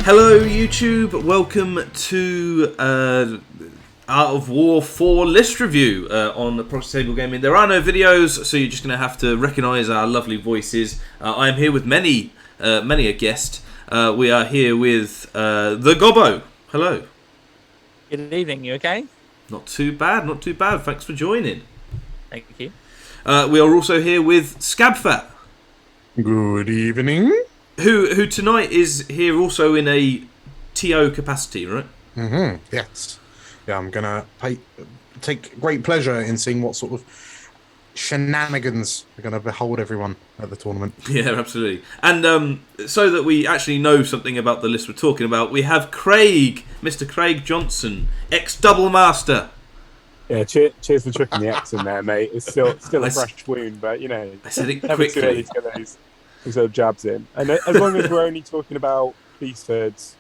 Hello YouTube, welcome to Art of War 4 list review on the Proxy Table Gaming. There are no videos, so you're just going to have to recognise our lovely voices. I am here with many a guest. We are here with the Gobbo. Hello. Good evening, you okay? Not too bad, not too bad. Thanks for joining. Thank you. We are also here with Skabfatt. Good evening. Who tonight is here also in a TO capacity, right? Mm-hmm. Yes. Yeah, I'm gonna take great pleasure in seeing what sort of shenanigans are gonna behold everyone at the tournament. Yeah, absolutely. And so that we actually know something about the list we're talking about, we have Craig, Mr. Craig Johnson, ex-double master. Yeah, cheers for chucking the X in there, mate. It's still a fresh wound, but you know, I said it never too early quickly. to get those sort of jabs in. And as long as we're only talking about beast herds,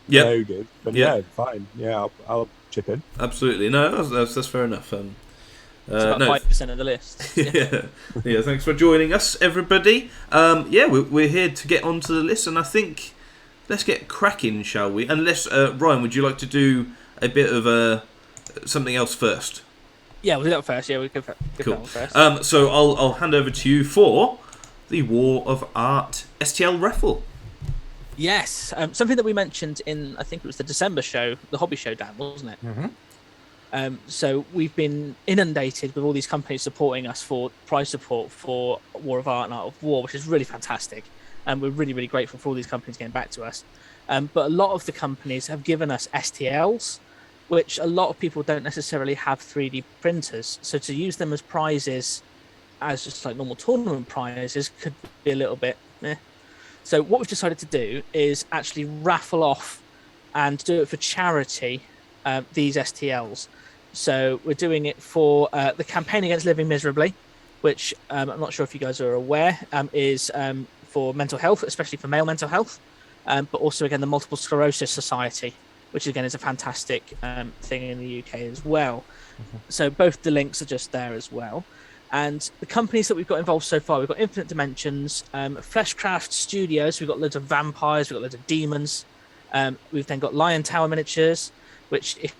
Yep. no good. But yeah, fine. Yeah, I'll chip in. Absolutely. No, that's fair enough. It's about 5% of the list. Yeah. Thanks for joining us, everybody. We're here to get onto the list, and I think let's get cracking, shall we? Unless Ryan, would you like to do a bit of something else first? Yeah, we'll do that first. Yeah, we'll go for Cool. that one first. So I'll hand over to you for the War of Art STL raffle. Yes, something that we mentioned in, I think it was the December show, the hobby show, Dan, wasn't it? Mm-hmm. So we've been inundated with all these companies supporting us for prize support for War of Art and Art of War, which is really fantastic. And we're really, really grateful for all these companies getting back to us. But a lot of the companies have given us STLs, which a lot of people don't necessarily have 3D printers. So to use them as prizes, as just like normal tournament prizes, could be a little bit meh. So what we've decided to do is actually raffle off and do it for charity, these STLs. So we're doing it for the Campaign Against Living Miserably, which I'm not sure if you guys are aware, is for mental health, especially for male mental health, but also, again, the Multiple Sclerosis Society, which, again, is a fantastic thing in the UK as well. Mm-hmm. So both the links are just there as well. And the companies that we've got involved so far, we've got Infinite Dimensions, Fleshcraft Studios, we've got loads of vampires, we've got loads of demons. We've then got Lion Tower Miniatures, which, if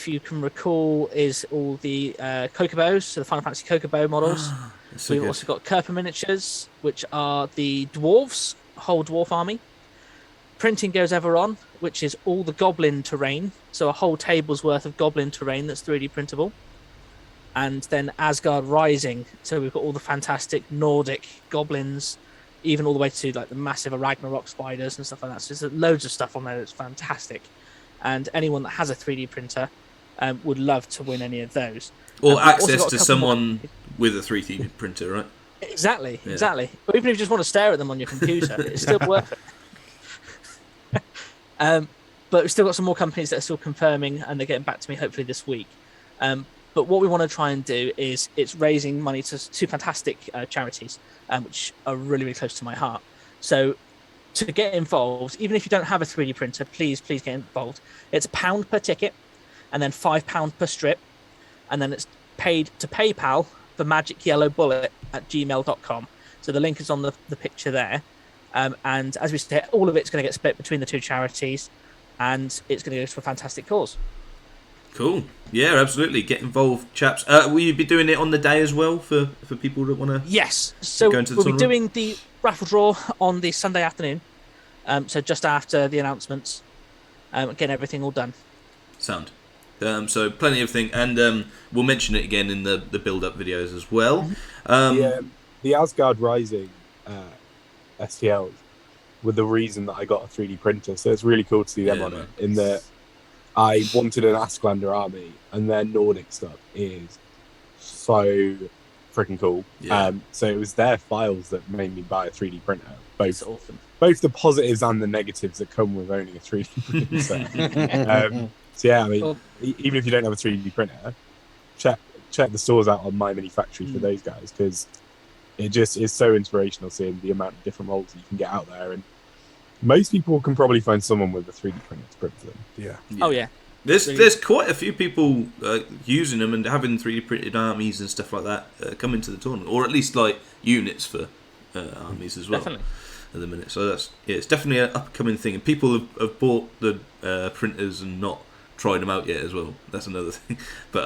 you can recall, is all the Kokobos, so the Final Fantasy Kokobo models. We've also got Kerper Miniatures, which are the Dwarves, whole dwarf army. Printing Goes Ever On, which is all the goblin terrain, so a whole table's worth of goblin terrain that's 3D printable. And then Asgard Rising, so we've got all the fantastic Nordic goblins, even all the way to like the massive Ragnarok spiders and stuff like that. So there's loads of stuff on there that's fantastic. And anyone that has a 3D printer would love to win any of those. Or access to someone with a 3D printer, right? Exactly. Or even if you just want to stare at them on your computer, it's still worth it. But we've still got some more companies that are still confirming, and they're getting back to me hopefully this week. But what we want to try and do is it's raising money to two fantastic charities, which are really, really close to my heart. So to get involved, even if you don't have a 3D printer, please get involved. It's £1 per ticket, and then £5 per strip, and then it's paid to PayPal for magicyellowbullet@gmail.com. So the link is on the picture there. And as we said, all of it's going to get split between the two charities, and it's going to go to a fantastic cause. Cool. Yeah, absolutely. Get involved, chaps. Will you be doing it on the day as well for people that want to? Yes. So we'll be doing the raffle draw on the Sunday afternoon. So just after the announcements, getting everything all done. Sound. So plenty of things, and we'll mention it again in the build-up videos as well. The Asgard Rising STLs were the reason that I got a 3D printer, so it's really cool to see them on it. In that, I wanted an Asklander army, and their Nordic stuff is so freaking cool. Yeah. So it was their files that made me buy a 3D printer. Both the positives and the negatives that come with owning a 3D printer. So yeah, I mean, even if you don't have a 3D printer, check the stores out on My Mini Factory for those guys, because it just is so inspirational seeing the amount of different molds that you can get out there. And most people can probably find someone with a 3D printer to print for them. Yeah. Oh yeah. There's quite a few people using them and having 3D printed armies and stuff like that coming to the tournament, or at least like units for armies as well. Definitely. at the minute. So it's definitely an upcoming thing, and people have bought the printers and not tried them out yet as well. That's another thing. But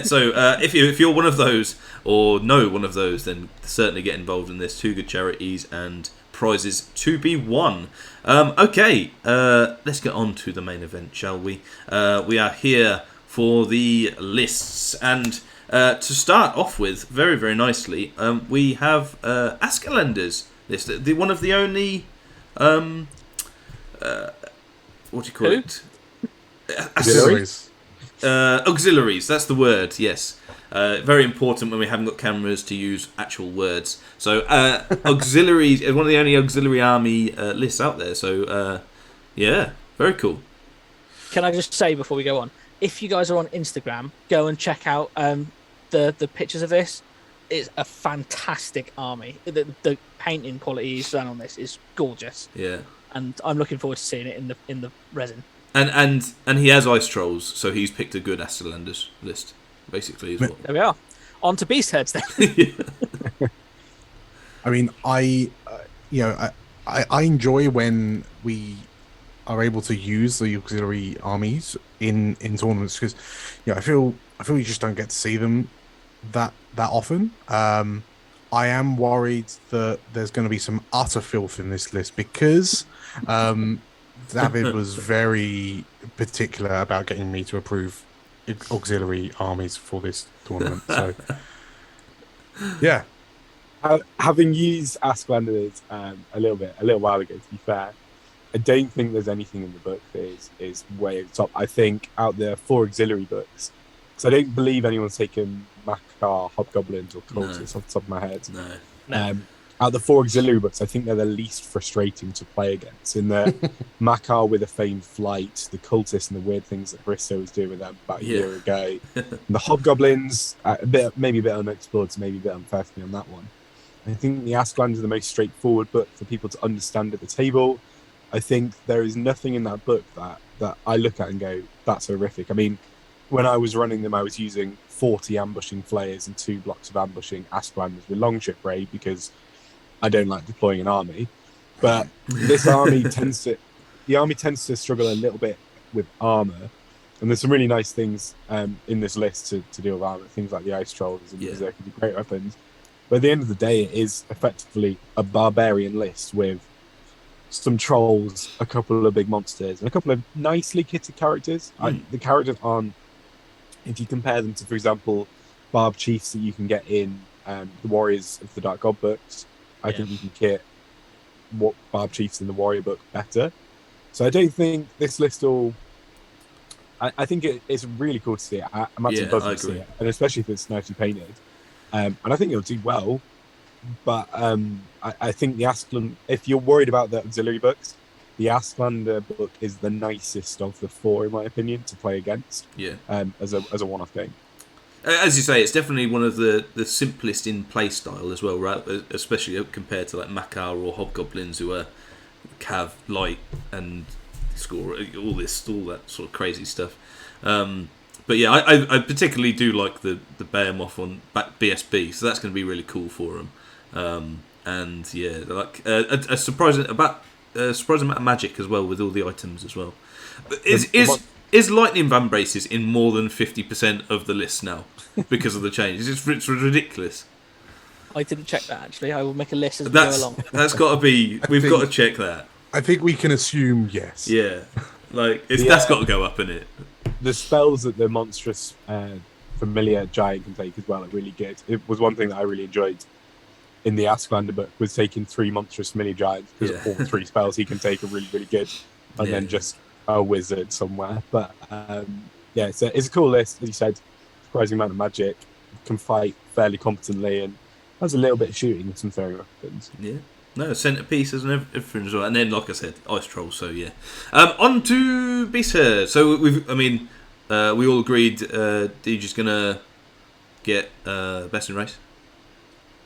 so if you're one of those or know one of those, then certainly get involved in this. 2 good charities and prizes to be won. Okay, let's get on to the main event, shall we? We are here for the lists, and to start off with, very, very nicely, we have Asklanders list. One of the only what do you call it? Auxiliaries. Auxiliaries, that's the word, yes. Very important when we haven't got cameras to use actual words. So auxiliaries is one of the only auxiliary army lists out there. So yeah, very cool. Can I just say before we go on, if you guys are on Instagram, go and check out the pictures of this. It's a fantastic army. The painting quality he's done on this is gorgeous. Yeah, and I'm looking forward to seeing it in the resin. And he has ice trolls, so he's picked a good Asklanders list, basically as well. There we are. On to beast heads then. I mean, I enjoy when we are able to use the auxiliary armies in tournaments, because I feel you just don't get to see them that often. I am worried that there's going to be some utter filth in this list, because David was very particular about getting me to approve auxiliary armies for this tournament. So, yeah. Having used Asklanders a little while ago, to be fair, I don't think there's anything in the book that is way over the top. I think out there 4 auxiliary books, because I don't believe anyone's taken Makar, Hobgoblins, or Cultists off the top of my head. No. Out of the 4 auxiliary books, I think they're the least frustrating to play against. In the Makar with a famed flight, the Cultists and the weird things that Bristol was doing with them about a year ago. And the Hobgoblins, maybe a bit unexplored, so maybe a bit unfair for me on that one. I think the Asklanders are the most straightforward book for people to understand at the table. I think there is nothing in that book that I look at and go, that's horrific. I mean, when I was running them, I was using 40 ambushing flayers and 2 blocks of ambushing Asklanders with Longship Raid, because I don't like deploying an army. But this army tends to struggle a little bit with armor, and there's some really nice things in this list to deal with armor, things like the ice trolls and there can be great weapons. But at the end of the day, it is effectively a barbarian list with some trolls, a couple of big monsters, and a couple of nicely kitted characters. The characters aren't, if you compare them to, for example, Barb Chiefs that you can get in the Warriors of the Dark God books, I think you can kit what Barb Chiefs in the Warrior book better. So I don't think this list will... I think it's really cool to see it. I'm absolutely buzzing to see it, and especially if it's nicely painted. And I think it'll do well. But I think if you're worried about the auxiliary books, the Asklander book is the nicest of the 4, in my opinion, to play against. Yeah. As a one-off game. As you say, it's definitely one of the simplest in play style as well, right? Especially compared to like Makar or Hobgoblins, who are cav light and score all that sort of crazy stuff. But yeah, I particularly do like the Behemoth on BSB, so that's going to be really cool for them. And yeah, like a surprising amount of magic as well with all the items as well. Is Lightning Van Braces in more than 50% of the list now because of the changes? It's ridiculous. I didn't check that, actually. I will make a list as we go along. That's got to be... We've got to check that. I think we can assume yes. Yeah. That's got to go up, innit? The spells that the monstrous familiar giant can take as well are really good. It was one thing that I really enjoyed in the Asklander book, was taking 3 monstrous familiar giants, because all 3 spells he can take are really, really good. And then just a wizard somewhere. But it's a cool list. As you said, surprising amount of magic, can fight fairly competently, and has a little bit of shooting and some fairy weapons. Yeah. No, centerpieces and everything as well. And then, like I said, ice trolls. So yeah. On to Beast Hair. So we all agreed DJ's gonna get best in race.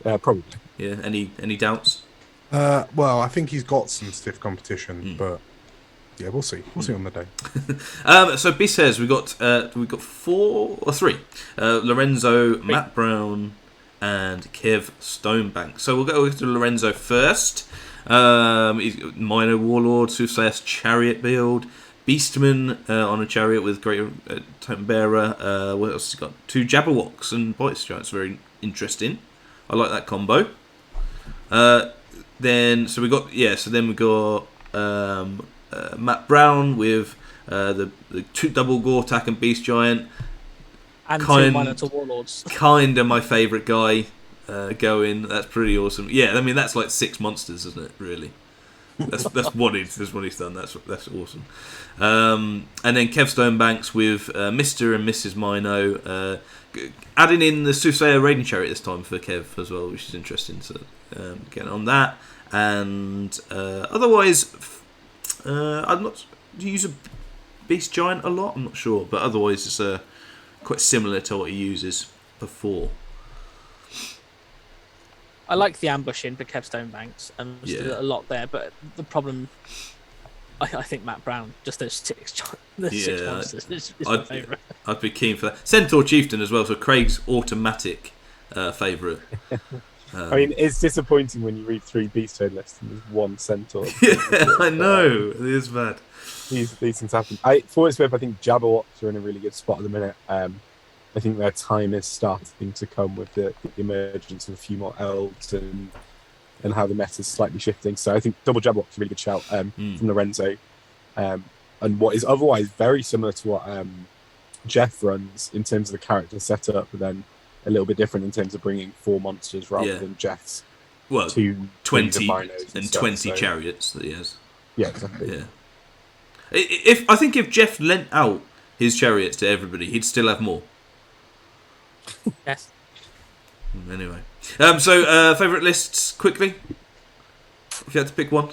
Probably. Yeah. Any doubts? Well, I think he's got some stiff competition, but yeah, we'll see. We'll see on the day. So Beast Hairs, we got 4 or 3. Lorenzo, Matt Brown, and Kev Stonebank. So we'll go to Lorenzo first. He's got Minor Warlord, Soothsayer's Chariot build, Beastman on a chariot with Great Totem Bearer. What else has he got? 2 Jabberwocks and Bite Giants. Very interesting. I like that combo. Then we got Matt Brown with the 2 double Gortak and Beast Giant. And 2 Minotaur Warlords. Kind of my favourite guy going. That's pretty awesome. Yeah, I mean that's like 6 monsters, isn't it? Really. That's what he's done. That's awesome. And then Kev Stonebanks with Mr. and Mrs. Mino, adding in the Soothsayer Raiding Chariot this time for Kev as well, which is interesting. So getting on that, and otherwise, I'm not. Do you use a Beast Giant a lot? I'm not sure, but otherwise it's quite similar to what he uses before. I like the ambushing for Kev Stonebanks, and there's a lot there. But the problem, I think Matt Brown, just those 6 monsters, is my favourite. I'd be keen for that. Centaur Chieftain as well, so Craig's automatic favourite. I mean, it's disappointing when you read 3 Beast Toad lists and there's 1 Centaur. Yeah, I know. It is bad. These things happen. For its worth, I think Jabberwocks are in a really good spot at the minute. I think their time is starting to come with the emergence of a few more elves and how the meta is slightly shifting. So I think double Jabberwock's is a really good shout from Lorenzo. And what is otherwise very similar to what Jeff runs in terms of the character setup, but then a little bit different in terms of bringing 4 monsters rather than Jeff's 20 and 20 chariots that he has. Yeah, exactly. Yeah. I think if Jeff lent out his chariots to everybody, he'd still have more. Yes. Anyway, so favourite lists quickly. If you had to pick one,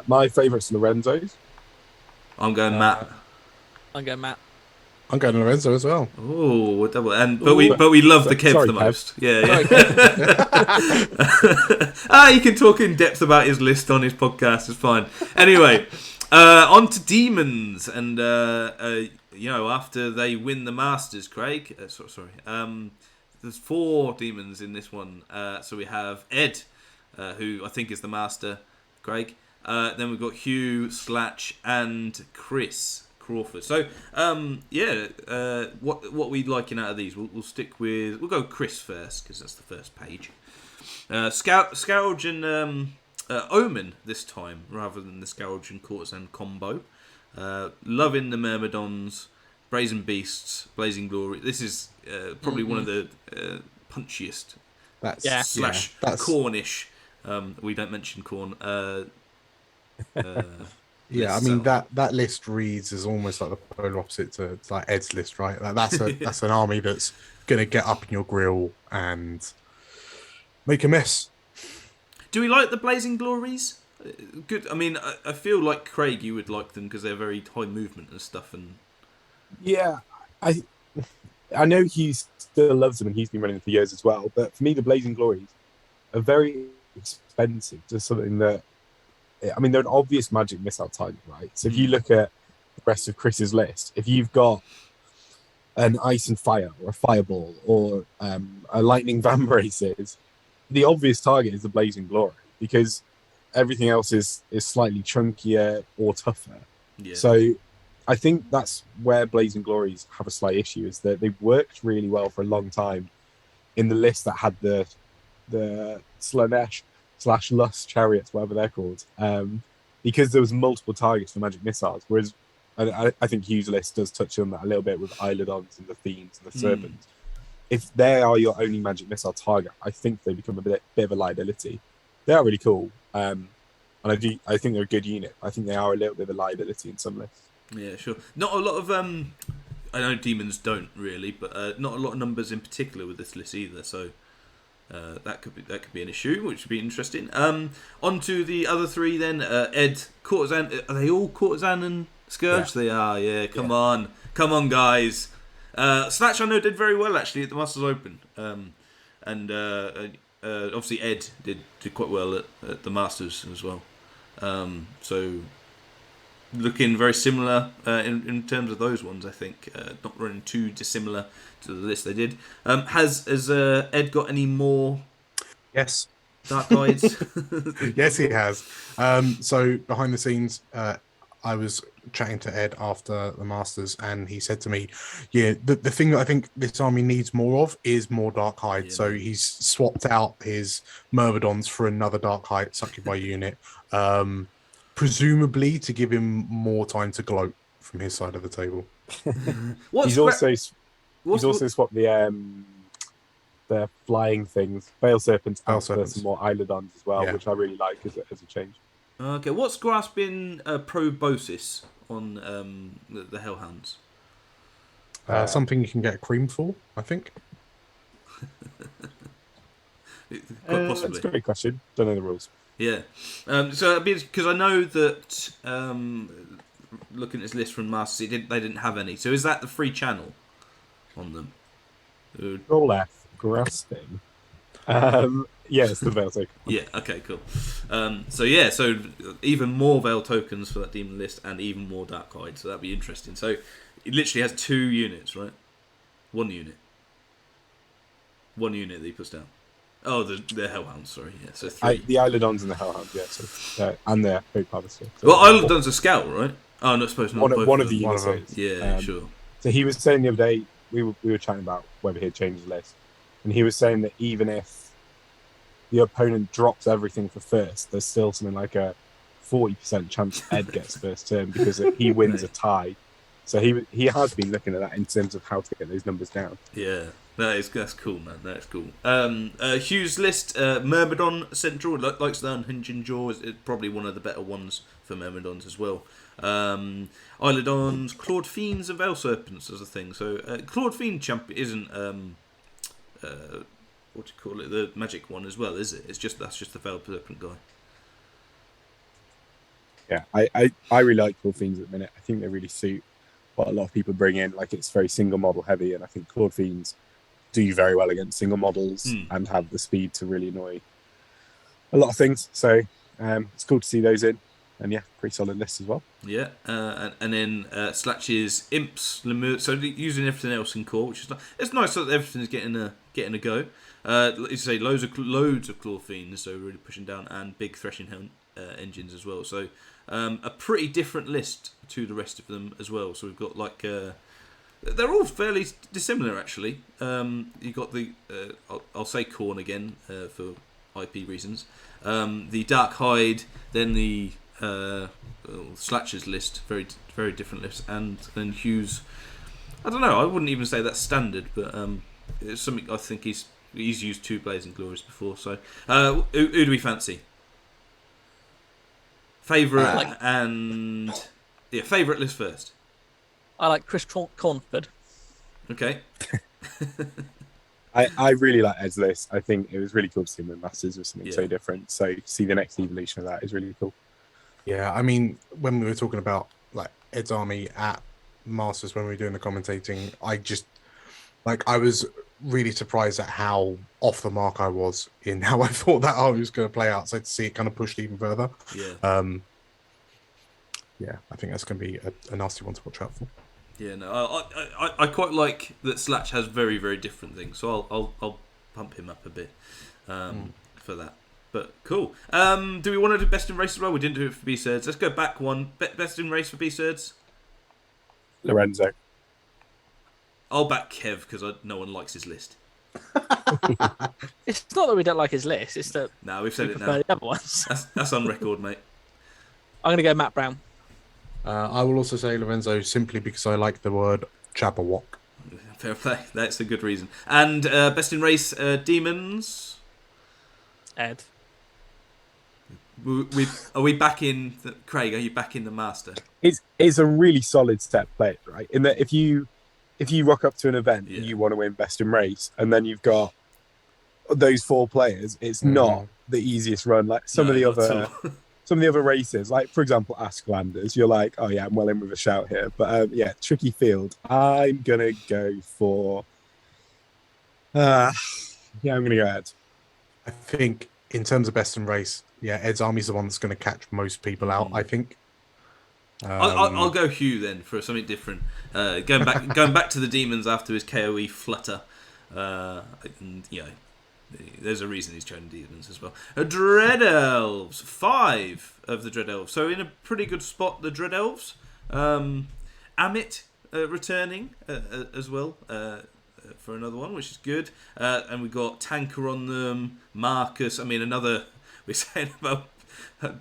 my favourite's Lorenzo's. I'm going Matt. I'm going Matt. I'm going Lorenzo as well. Oh, double. But we love the Kev the most. Yeah. You can talk in depth about his list on his podcast. It's fine. Anyway, on to demons, and after they win the Masters, Craig. There's 4 demons in this one. So we have Ed, who I think is the master, Craig. Then we've got Hugh, Slatch, and Chris Crawford. So, what we liking out of these? We'll go Chris first because that's the first page. Scourge and Omen this time rather than the Scourge and Courtesan combo. Loving the Myrmidons, Brazen Beasts, Blazing Glory. This is probably one of the punchiest. Slash Cornish. We don't mention Corn. Yeah, I mean that list reads as almost like the polar opposite to like Ed's list, right? Like that's an army that's gonna get up in your grill and make a mess. Do we like the Blazing Glories? Good. I mean, I feel like Craig, you would like them because they're very high movement and stuff. And yeah, I know he still loves them and he's been running for years as well. But for me, the Blazing Glories are very expensive to something that. I mean, they're an obvious magic missile target, right? So if you look at the rest of Chris's list, if you've got an ice and fire or a fireball or a lightning van braces, the obvious target is the Blazing Glory because everything else is slightly chunkier or tougher. Yeah. So I think that's where Blazing Glories have a slight issue, is that they've worked really well for a long time in the list that had the Slanesh / Lust chariots, whatever they're called, because there was multiple targets for magic missiles. Whereas I think Hugh's list does touch on that a little bit with Eilidons and the Fiends and the Serpents. If they are your only magic missile target, I think they become a bit of a liability. They are really cool, and I think they're a good unit. I think they are a little bit of a liability in some lists. Yeah, sure. Not a lot of I know demons don't really, but not a lot of numbers in particular with this list either. So. That could be an issue, which would be interesting. On to the other 3 then. Ed, Courtesan. Are they all Courtesan and Scourge? Yeah. They are. Yeah. Come on, guys. Snatch I know did very well actually at the Masters Open, and obviously Ed did quite well at the Masters as well. So looking very similar in terms of those ones, I think. Not running too dissimilar to the list they did. Has Ed got any more? Yes. Dark Hides. Yes, he has. So behind the scenes, I was chatting to Ed after the Masters, and he said to me, "Yeah, the thing that I think this army needs more of is more Dark Hide." So he's swapped out his Myrmidons for another Dark Hide Succuby unit, presumably to give him more time to gloat from his side of the table. He's also swapped the flying things, Veil Serpents, out for some more Eilidons as well, which I really like as a change. Okay, what's grasping proboscis on the Hellhounds? Something you can get cream for, I think. Quite possibly. That's a great question. Don't know the rules. Yeah. So because I know that looking at this list from Masters, they didn't have any. So is that the free channel on them? Roll F, grasping. Yeah, it's the Veil token. Yeah, okay, cool. So even more Veil tokens for that demon list and even more Dark Hide, so that'd be interesting. So it literally has 2 units, right? 1 unit. 1 unit that he puts down. Oh, the Hellhounds, sorry. Yeah, so 3. The Eilidons and the Hellhounds, yeah. So, and the Hope Harvester. So well, Eilidon's a scout, right? Oh, not supposed to. One of the units is. Yeah, sure. So he was saying the other day, we were chatting about whether he'd change the list, and he was saying that even if the opponent drops everything for first, there's still something like a 40% chance Ed gets first turn because he wins a tie. So he has been looking at that in terms of how to get those numbers down. Yeah, that's cool, man. That's cool. Hugh's list, Myrmidon Central, likes the Unhinging Jaw, is probably one of the better ones for Myrmidons as well. Eilidons, Clawed Fiends, and Veil Serpents as a thing. So Clawed Fiend champ isn't what do you call it, the magic one as well, is it? That's just the Veil Serpent guy. Yeah, I really like Clawed Fiends at the minute. I think they really suit what a lot of people bring in. Like, it's very single model heavy, and I think Clawed Fiends do very well against single models and have the speed to really annoy a lot of things. So it's cool to see those in, and yeah, pretty solid list as well. Yeah, and then Slatch's Imps, Lemur, so using everything else in core, which is nice. It's nice that everything's getting a go. Like you say, loads of Claw Fiends, so really pushing down, and big Threshing engines as well. So a pretty different list to the rest of them as well. So we've got like they're all fairly dissimilar actually. You got the I'll say Khorne again for IP reasons. The Dark Hide, then the Slatcher's list, very very different lists, and then Hugh's. I don't know. I wouldn't even say that's standard, but it's something I think he's used 2 Blazing Glories before. So who do we fancy? Favourite favourite list first. I like Chris Cornford. Okay. I really like Ed's list. I think it was really cool to see him in Masters with something so different. So to see the next evolution of that is really cool. Yeah, I mean, when we were talking about like Ed's army at Masters, when we were doing the commentating, I was really surprised at how off the mark I was in how I thought that army was going to play out. So to see it kind of pushed even further, I think that's going to be a nasty one to watch out for. Yeah, no, I quite like that Slatch has very very different things, so I'll pump him up a bit for that. But cool. Do we want to do best in race as well? We didn't do it for B-Surds. Let's go back one. Best in race for B-Surds? Lorenzo. I'll back Kev because no one likes his list. It's not that we don't like his list. It's that we've said it now. The other ones. That's on record, mate. I'm going to go Matt Brown. I will also say Lorenzo simply because I like the word Jabberwock. Fair play. That's a good reason. And best in race, Demons? Ed. Are we back in Craig? Are you back in the Master? It's a really solid set play, right? In that if you rock up to an event and you want to win best in race, and then you've got those 4 players, it's not the easiest run. Like some of the other races, like for example Asklanders, you're like, oh yeah, I'm well in with a shout here. But tricky field. I'm gonna go for. I'm gonna go Ed. I think in terms of best in race, Ed's army's the one that's going to catch most people out. I think. I'll go Hugh then for something different. Going back to the Demons after his KOE flutter, There's a reason he's chosen demons as well. Dread Elves, 5 of the Dread Elves. So in a pretty good spot, the Dread Elves. Amit returning as well for another one, which is good. And we've got Tanker on them, Marcus. I mean, another, we're saying about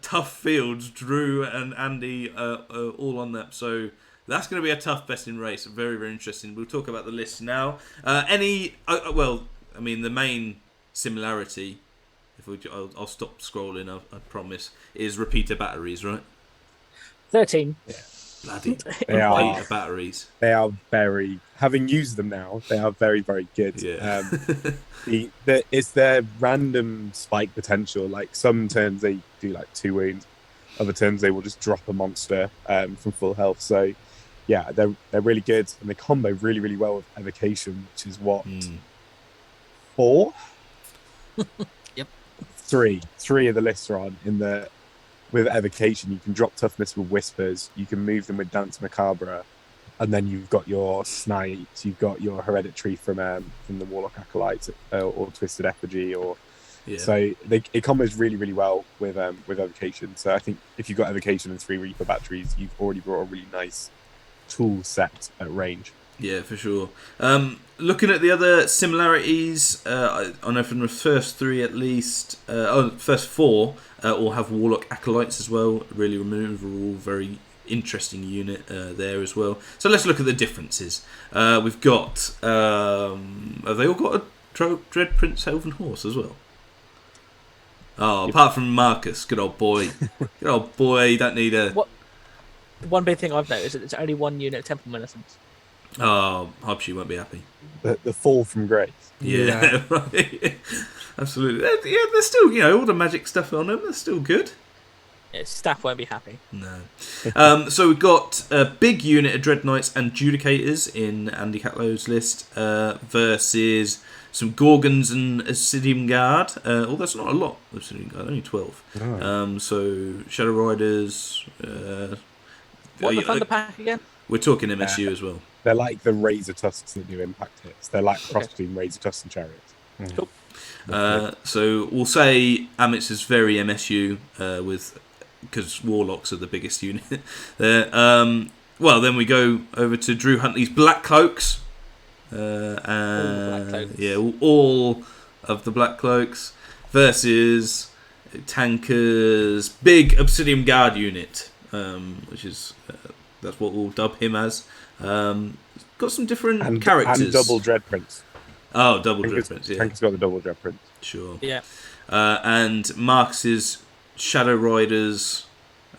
tough fields, Drew and Andy all on that. So that's going to be a tough best in race. Very, very interesting. We'll talk about the list now. The main similarity, I'll stop scrolling, I promise, is repeater batteries, right? 13. Yeah. Bloody They are repeater batteries. They are very, having used them now, they are very, very good. Yeah. It's their random spike potential. Like some turns they do like 2 wounds, other turns they will just drop a monster from full health. So yeah, they're really good, and they combo really, really well with evocation, which is what 4. Yep. 3 of the lists are on in the. With evocation, you can drop toughness with whispers. You can move them with dance macabre, and then you've got your snipes. You've got your hereditary from the warlock acolytes or twisted effigy, so it combos really, really well with evocation. So I think if you've got evocation and 3 reaper batteries, you've already brought a really nice tool set at range. Yeah, for sure. Looking at the other similarities, I know from the first 3 at least, first 4 all have Warlock Acolytes as well. Really removable, very interesting unit there as well. So let's look at the differences. We've got, have they all got a Dread Prince Elven Horse as well? Oh, apart from Marcus, good old boy. Good old boy, you don't need a... One big thing I've noticed is that it's only 1 unit of Temple Militants. Oh, Hobshy won't be happy. The fall from grace. Yeah. Right. Absolutely. They're still, all the magic stuff on them, they're still good. Yeah, staff won't be happy. No. So we've got a big unit of Dread Knights and Judicators in Andy Catlow's list versus some Gorgons and Obsidian Guard. Although that's not a lot of Obsidian Guard, only 12. Oh. So Shadow Riders. What the Thunder Pack again? We're talking MSU as well. They're like the Razor Tusks that do impact hits. They're like cross between Razor Tusks and Chariots. Cool. So we'll say Amit's is very MSU because Warlocks are the biggest unit there. Well, then we go over to Drew Huntley's Black Cloaks. Black Cloaks. Yeah, all of the Black Cloaks versus Tanker's big Obsidian Guard unit, which is that's what we'll dub him as. Got some different characters. And double Dread Prince. Oh, double Dread Prince, yeah. Tanker's got the double Dread Prince. Sure. Yeah. And Marcus's Shadow Riders,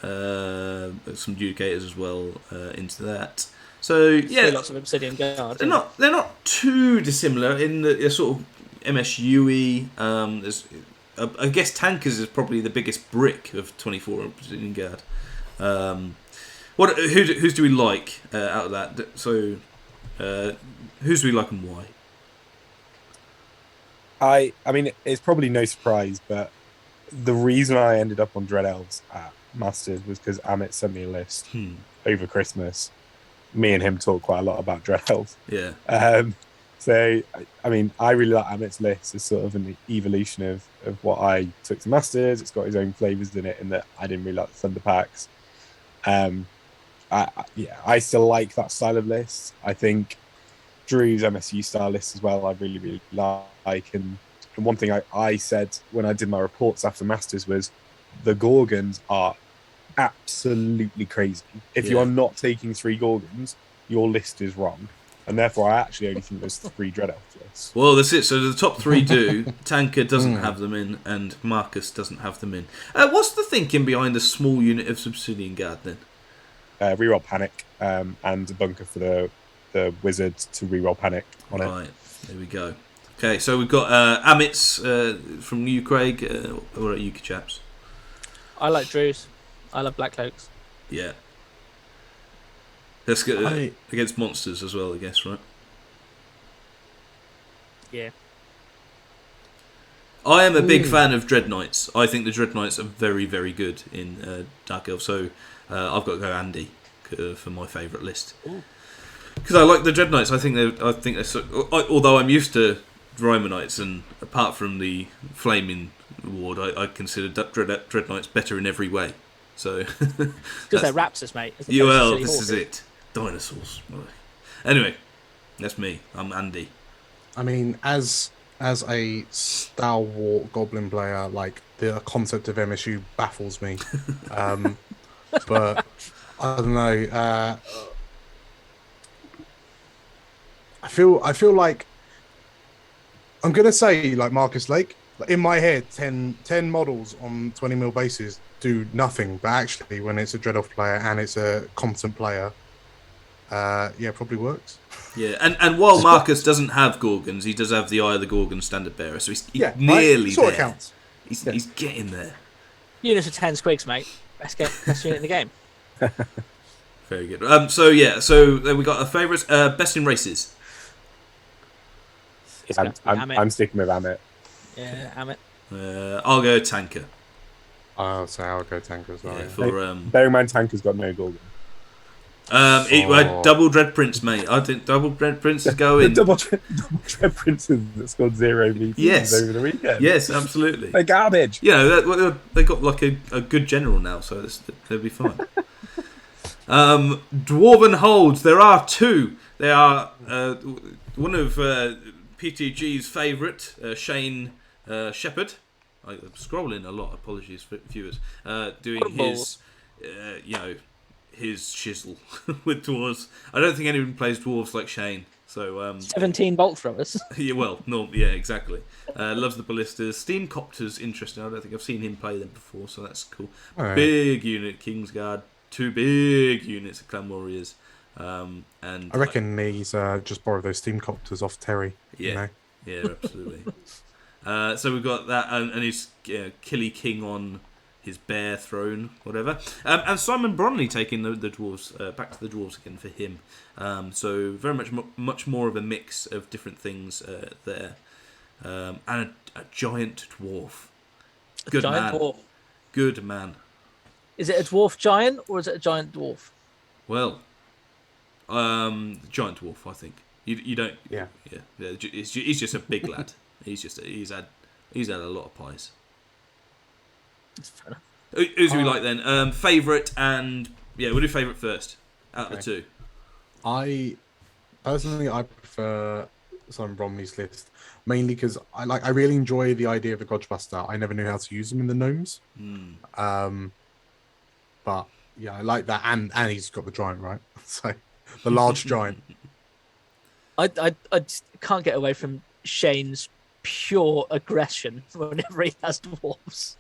some Judicators as well into that. So yeah, lots of Obsidian Guard. they're not too dissimilar in the sort of MSU-y. I guess Tankers is probably the biggest brick of 24 Obsidian Guard. Who's do we like out of that? So who's do we like and why? I mean, it's probably no surprise, but the reason I ended up on Dread Elves at Masters was because Amit sent me a list over Christmas. Me and him talk quite a lot about Dread Elves. Yeah. So, I mean, I really like Amit's list. It's sort of an evolution of what I took to Masters. It's got its own flavours in it, in that I didn't really like the Thunder Packs. I still like that style of list. I think Drew's MSU style list as well, I really, really like. And one thing I said when I did my reports after Masters was the Gorgons are absolutely crazy. If you are not taking 3 Gorgons, your list is wrong. And therefore, I actually only think there's 3 Dread Elf lists. Well, that's it. So the top 3 do. Tanker doesn't have them in, and Marcus doesn't have them in. What's the thinking behind a small unit of Obsidian Guard then? Reroll Panic and a bunker for the wizard to reroll Panic on it. Right, there we go. Okay, so we've got Amit's from you, Craig. What about you, chaps? I like Drew's. I love Black Cloaks. Yeah. Let's get against monsters as well, I guess, right? Yeah. I am a big fan of Dread Knights. I think the Dread Knights are very, very good in Dark Elf. So I've got to go Andy for my favourite list. Because I like the Dread Knights. I think they're. Although I'm used to Roma Knights, and apart from the Flaming Ward, I consider Dread Knights better in every way. So Because they're raptors, mate. Well, this is it. Dinosaurs. Anyway, that's me. I'm Andy. I mean, as a stalwart goblin player, like the concept of MSU baffles me. But I don't know. I feel like I'm gonna say like Marcus Lake. In my head, 10 models on 20 mil bases do nothing, but actually, when it's a Dread Elf player and it's a competent player, probably works. Yeah, and while Marcus doesn't have Gorgons, he does have the Eye of the Gorgon standard bearer, so he's nearly sort there. Of counts. He's getting there. Units of 10 squigs, mate. Best unit in the game. Very good. So then we got our favourites. Best in races. I'm sticking with Amit. Yeah, Amit. I'll go tanker. I'll go tanker as well. Yeah, bear in mind, tanker's got no Gorgon. Double Dread Prince, mate. I think Double Dread Prince is going. double Dread Princes that scored 0 VPs over the weekend. Yes, absolutely. They're garbage. You know, they got like a good general now, so they'll be fine. Dwarven Holds. There are two. They are one of PTG's favourite, Shane Shepherd. I'm scrolling a lot. Apologies for viewers. Doing his, his chisel with dwarves. I don't think anyone plays dwarves like Shane. So 17 bolt throwers. Exactly. Loves the ballistas. Steam Copters, interesting. I don't think I've seen him play them before, so that's cool. Right. Big unit, Kingsguard. 2 big units of Clan Warriors. And I reckon he's just borrowed those steam copters off Terry. Yeah, absolutely. So we've got that, and he's Killy King on his bear throne, whatever. And Simon Bronley taking the dwarves back to the dwarves again for him. So very much more of a mix of different things there, and a giant dwarf. Good man. Dwarf. Good man. Is it a dwarf giant or is it a giant dwarf? Well, giant dwarf, I think. You don't. Yeah. He's just a big lad. He's had a lot of pies. That's fair enough. Who's we like then? Favourite and we'll do favourite first out of the two. I prefer Simon Bromley's list mainly because I really enjoy the idea of the Godbuster. I never knew how to use them in the gnomes. But yeah, I like that, and he's got the giant, right? So the large giant. I just can't get away from Shane's pure aggression whenever he has dwarves.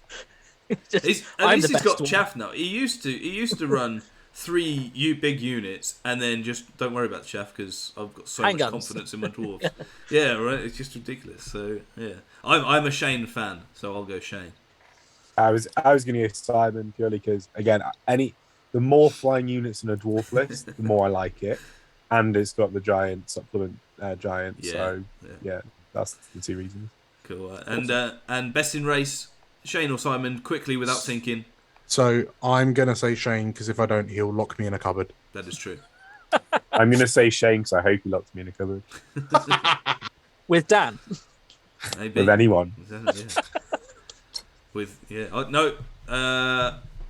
At least he's got chaff now. He used to run 3 big units and then just don't worry about the chaff because I've got so much confidence in my dwarves. Yeah, right. It's just ridiculous. So yeah, I'm a Shane fan, so I'll go Shane. I was going to go Simon purely because again, the more flying units in a dwarf list, the more I like it, and it's got the giant supplement giant. Yeah, so yeah, that's the 2 reasons. Cool. And best in race, Shane or Simon? Quickly without thinking. So I'm gonna say Shane because if I don't, he'll lock me in a cupboard. That is true. I'm going to say Shane because I hope he locks me in a cupboard. With Dan? Maybe. With anyone.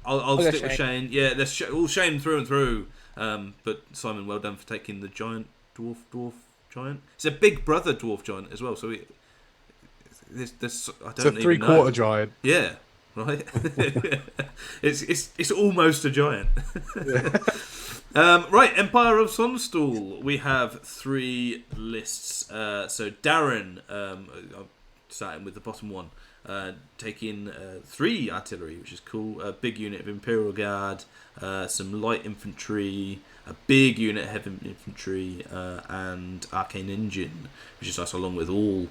I'll stick with Shane. Yeah, that's all Shane through and through. But Simon, well done for taking the giant dwarf giant. It's a big brother dwarf giant as well. So it's a 3/4 giant. Yeah, right. it's almost a giant. Right, Empire of Sonnstahl. We have 3 lists. So Darren, starting with the bottom one, taking 3 artillery, which is cool. A big unit of Imperial Guard, some light infantry, a big unit of heavy infantry, and arcane engine, which is nice, along with all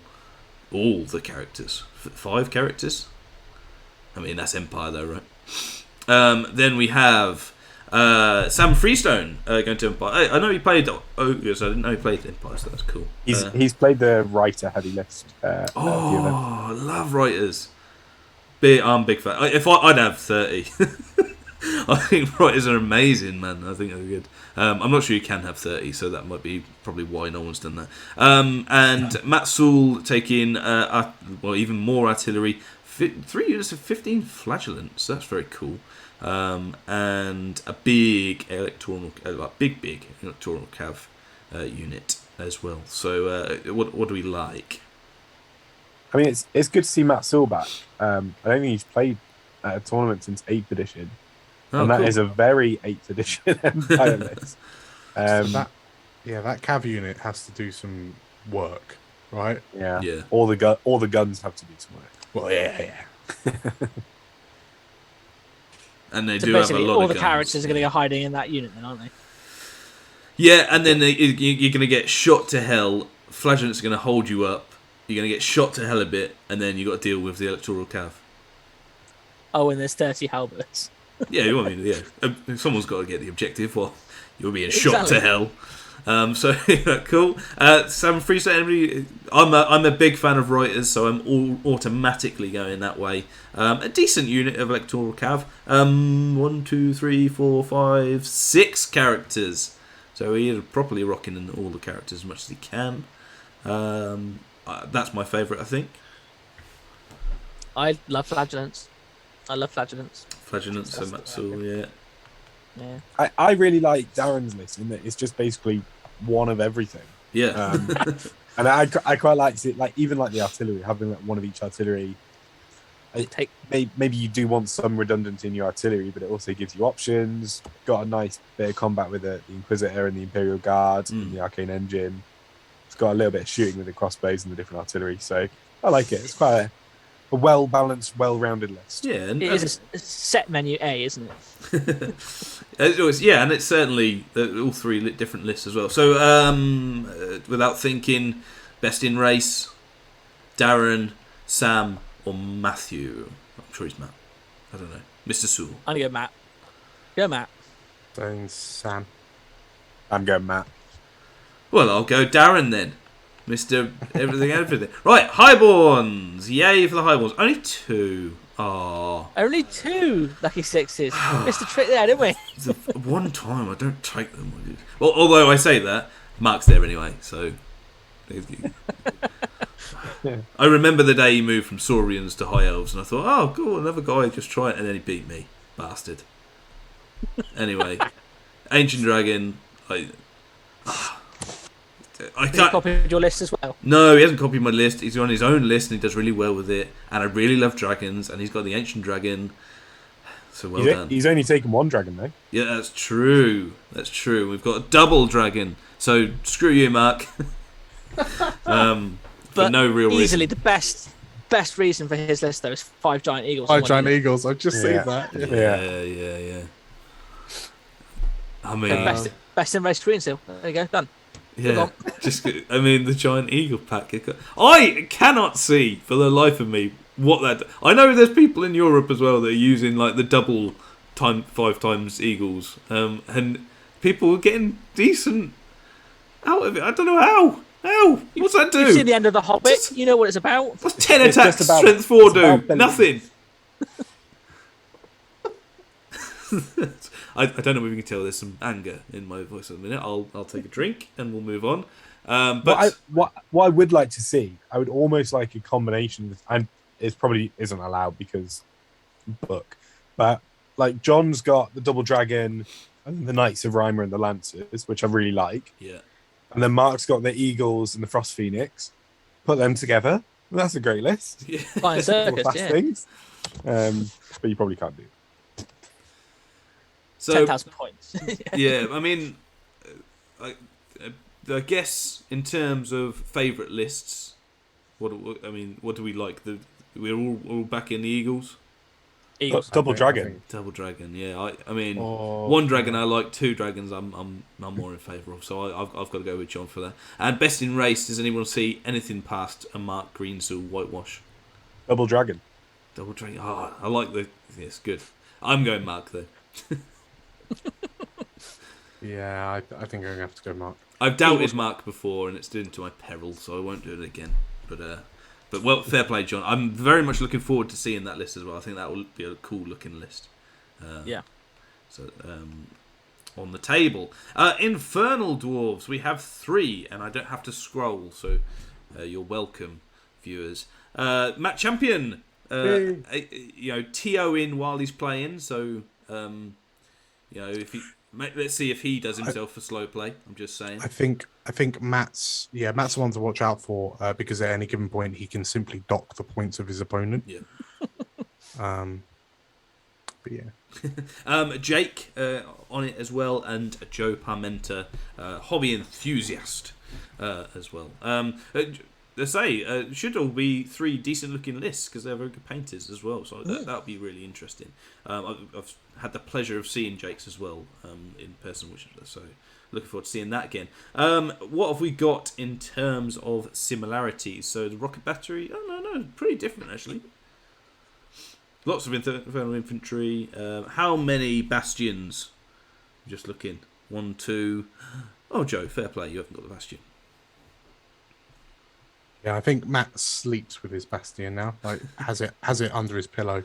the characters. 5 characters. I mean, that's Empire though, right? Then we have Sam Freestone going to Empire. I know he played Ogres. I didn't know he played Empire, so that's cool. He's played the Writer heavy list. I love Writers. I'm a big fan. If I'd have 30. I think writers are amazing, man. I think they're good. I'm not sure you can have 30, so that might be probably why no one's done that. And Matt Sewell taking even more artillery. 3 units of 15 flagellants. That's very cool. And a big electoral, big electoral cav unit as well. So what do we like? I mean, it's good to see Matt Sewell back. I don't think he's played at a tournament since 8th edition. And that is a very 8th edition Empire list. So that cav unit has to do some work, right? Yeah. All the guns have to do some work. Well, yeah. And they So do have a basically, lot all of the guns. characters are going to go hiding in that unit, then, aren't they? Yeah, and then you're going to get shot to hell. Flagellants are going to hold you up. You're going to get shot to hell a bit, and then you've got to deal with the electoral cav. Oh, and there's 30 halberds. Yeah, someone's got to get the objective while you're being shot to hell. So cool. Sam Freeset, anybody? I'm a big fan of writers, so I'm automatically going that way. A decent unit of electoral cav. 1, 2, 3, 4, 5, 6 characters. So he is properly rocking in all the characters as much as he can. That's my favourite, I think. I love flagellants. Flagellants, so Matsul, yeah. Yeah. I really like Darren's list in that it's just basically one of everything. Yeah. And I quite like it, like even like the artillery, having like one of each artillery. Maybe you do want some redundancy in your artillery, but it also gives you options. Got a nice bit of combat with the Inquisitor and the Imperial Guard and the Arcane Engine. It's got a little bit of shooting with the crossbows and the different artillery, so I like it. It's quite a well-balanced, well-rounded list. Yeah, It is a set menu A, isn't it? And it's certainly all 3 different lists as well. So, without thinking, best in race, Darren, Sam, or Matthew. I'm sure he's Matt. I don't know. Mr. Sewell. I'm going to go Matt. Go Matt. Then Sam. I'm going Matt. Well, I'll go Darren then. Mr. Everything. Right, Highborns. Yay for the Highborns. Only 2. Aww. Only 2 lucky 6s. Missed a trick there, didn't we? One time I don't take them. Well, although I say that, Mark's there anyway, so... I remember the day he moved from Saurians to High Elves, and I thought, oh, cool, another guy, just try it, and then he beat me. Bastard. Anyway, Ancient Dragon, I Has he copied your list as well? No, he hasn't copied my list. He's on his own list, and he does really well with it. And I really love dragons, and he's got the Ancient Dragon. So well done. He's only taken 1 dragon, though. Yeah, that's true. We've got a double dragon. So screw you, Mark. But no real reason. Easily the best reason for his list, though, is 5 giant eagles. 5 giant eagles. I've just seen that. Yeah. I mean, best in race green seal. There you go, done. Yeah, the giant eagle pack. I cannot see for the life of me what that. I know there's people in Europe as well that are using like the double 5 times eagles, and people are getting decent out of it. I don't know how. What's that do? You've seen the end of the Hobbit. You know what it's about. What's 10 attacks? Strength 4 do nothing. I don't know if you can tell there's some anger in my voice at the minute. I'll take a drink and we'll move on. But what I would like to see, I would almost like a combination with, and it probably isn't allowed because book, but like John's got the double dragon and the Knights of Rhymer and the Lancers, which I really like. Yeah. And then Mark's got the Eagles and the Frost Phoenix. Put them together. That's a great list. Yeah. Flying circus, yeah. Things. But you probably can't do it. So 10,000 points. Yeah, I mean, I guess in terms of favourite lists, what do we like? We're all back in the Eagles. Eagles. Double dragon. Double dragon, yeah. I mean, 1 dragon I like, 2 dragons I'm more in favour of. So I've got to go with John for that. And best in race, does anyone see anything past a Mark Greensill whitewash? Double dragon. Double dragon. Oh, I like the. Yes, good. I'm going Mark though. Yeah, I think I'm going to have to go Mark. I've doubted Mark before, and it's doing to my peril, so I won't do it again. But well, fair play, John. I'm very much looking forward to seeing that list as well. I think that will be a cool looking list. Yeah. So on the table, Infernal Dwarves. We have 3, and I don't have to scroll, so you're welcome, viewers. Matt Champion, TO in while he's playing. So if he, let's see if he does himself a slow play. I'm just saying. I think Matt's the one to watch out for because at any given point he can simply dock the points of his opponent. Yeah. But yeah. Jake on it as well, and Joe Parmenter, hobby enthusiast as well. They say should all be 3 decent looking lists because they're very good painters as well. So that'll be really interesting. I've had the pleasure of seeing Jake's as well in person, so looking forward to seeing that again. What have we got in terms of similarities? So the rocket battery, no, pretty different actually. Lots of infernal infantry. How many bastions? Just looking. 1, 2. Oh, Joe, fair play. You haven't got the bastion. Yeah, I think Matt sleeps with his bastion now. Like has it under his pillow.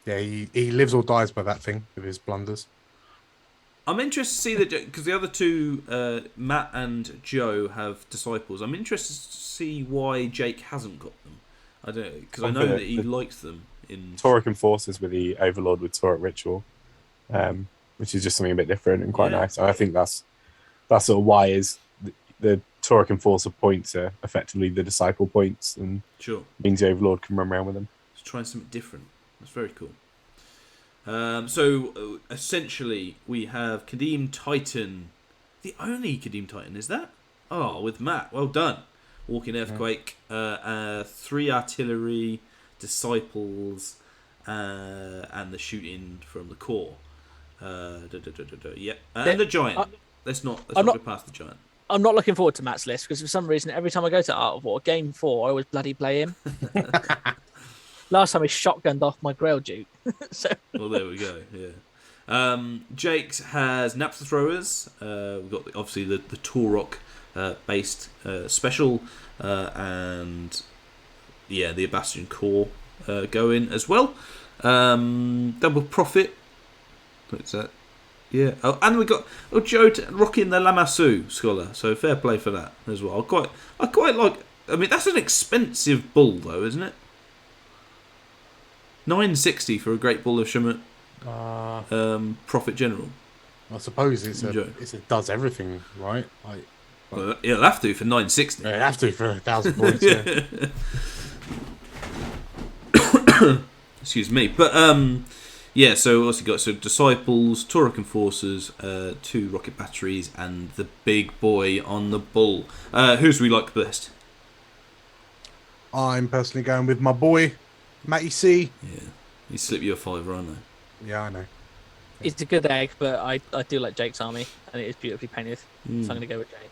He lives or dies by that thing with his blunders. I'm interested to see that because the other 2, Matt and Joe, have disciples. I'm interested to see why Jake hasn't got them. I don't because I know that he likes them in Tauric Enforcers with the Overlord with Tauric Ritual, which is just something a bit different and quite nice. And I think that's sort of why is the Tauric Enforcer points are effectively the disciple points, and means the Overlord can run around with them. Let's try something different. That's very cool. So essentially, we have Kadim Titan. The only Kadim Titan is that? Oh, with Matt. Well done. Walking Earthquake, 3 artillery, disciples, and the shooting from the core. And the giant. Let's not go past the giant. I'm not looking forward to Matt's list because for some reason, every time I go to Art of War, Game 4, I always bloody play him. Last time he shotgunned off my Grail Duke. Well, there we go. Yeah. Jake's has Naps the Throwers. We've got obviously the Torok based special, and the Bastion core going as well. Double Profit. What's that? Yeah. Oh, and we got Joe rocking the Lamassu Scholar. So fair play for that as well. I quite like. I mean, that's an expensive bull though, isn't it? $960 for a Great Bull of Shemet. Prophet General. I suppose it does everything, right? Well, it'll have to for $960. Yeah, it'll have to for 1,000 points. Yeah. Excuse me, but so also got Disciples, Tauric Enforcers, 2 rocket batteries, and the big boy on the bull. Who's we like best? I'm personally going with my boy, Matty C. Yeah, he slipped you a $5, I know. Yeah, I know. It's a good egg, but I do like Jake's army, and it is beautifully painted. So I'm going to go with Jake.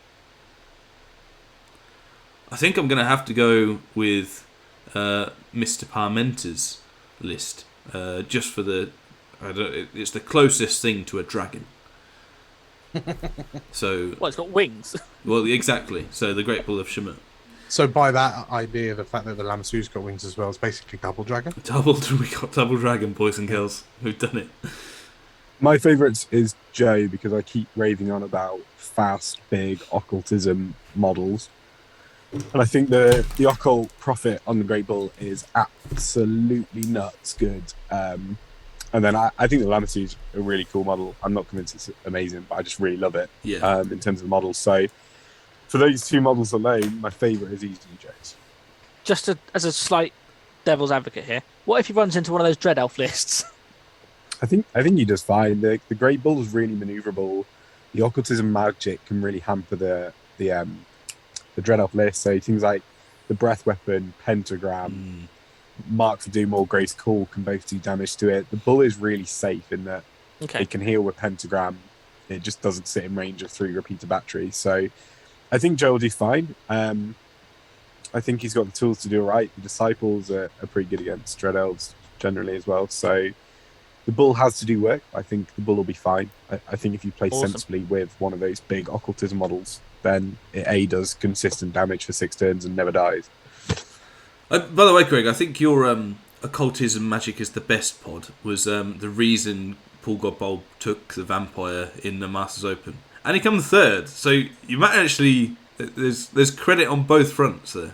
I think I'm going to have to go with Mr. Parmenter's list, just for it's the closest thing to a dragon. So. Well, it's got wings. Well, exactly. So the Great Bull of Shemet. So by that idea, the fact that the Lamassu's got wings as well is basically double dragon. We got double dragon, boys and girls. We've done it. My favourite is Joe because I keep raving on about fast, big occultism models. And I think the occult profit on the Great Bull is absolutely nuts good. And then I think the Lamassu's a really cool model. I'm not convinced it's amazing, but I just really love it in terms of the models. So for those 2 models alone, my favourite is easily Joe's. Just as a slight devil's advocate here, what if he runs into one of those Dread Elf lists? I think he does fine. The Great Bull is really manoeuvrable. The occultism magic can really hamper the Dread Elf list. So things like the Breath Weapon, Pentagram, Mark for Doom or Grace Call can both do damage to it. The Bull is really safe in that it can heal with Pentagram. It just doesn't sit in range of 3 repeater batteries. So I think Joe will do fine. I think he's got the tools to do all right. The Disciples are pretty good against Dread Elves generally as well. So the Bull has to do work. I think the Bull will be fine. I think if you play sensibly with one of those big occultism models, then it does consistent damage for 6 turns and never dies. By the way, Greg, I think your occultism magic is the best pod was the reason Paul Godbold took the vampire in the Masters Open, and he come third. So you might actually there's credit on both fronts there.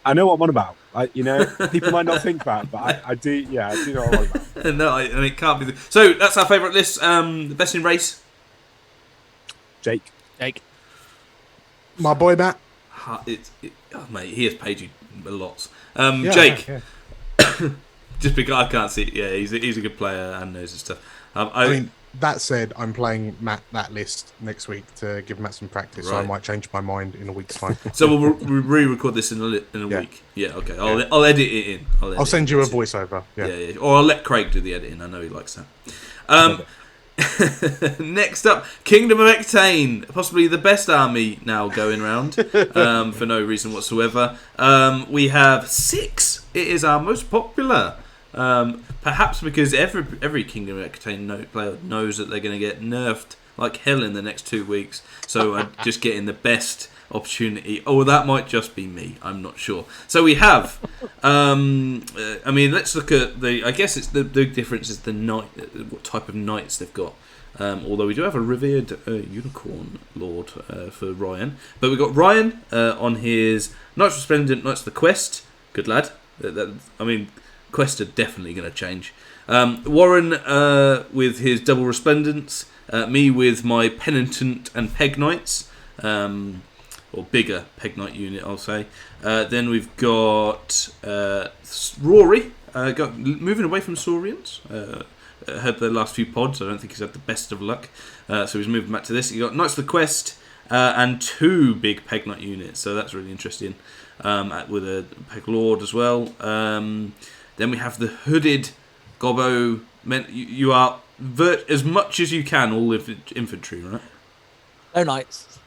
I know what I'm on about. People might not think that, but I do. Yeah, I do know what I'm on about. No, and it can't be. So that's our favourite list. The best in race. Jake. My boy Matt. Mate, he has paid you lots. Yeah, Jake. yeah. Just because I can't see. Yeah, he's a good player and knows his stuff. I mean, that said, I'm playing Matt that list next week to give Matt some practice, so I might change my mind in a week's time. So we'll re-record this in a week. Yeah, okay. I'll edit it in. I'll send you a voiceover. Yeah. Or I'll let Craig do the editing. I know he likes that. Next up, Kingdom of Equitaine, possibly the best army now going round, for no reason whatsoever. We have 6. It is our most popular. Perhaps because every Kingdom of Equitaine player knows that they're going to get nerfed like hell in the next 2 weeks. So I'm just getting the best opportunity. Oh, that might just be me. I'm not sure. So we have. Let's look at I guess it's the difference is the knight, what type of knights they've got. Although we do have a revered unicorn lord for Ryan, but we've got Ryan on his Knights Resplendent, Knights of the Quest. Good lad. Quest are definitely going to change. Warren with his double resplendence. Me with my penitent and peg knights, or bigger peg knight unit, I'll say. Then we've got Rory, moving away from Saurians. Heard the last few pods. I don't think he's had the best of luck, so he's moving back to this. You got Knights of the Quest and 2 big peg knight units, so that's really interesting. With a peg lord as well. Then we have the hooded Gobbo. You are as much as you can all infantry, right? No knights.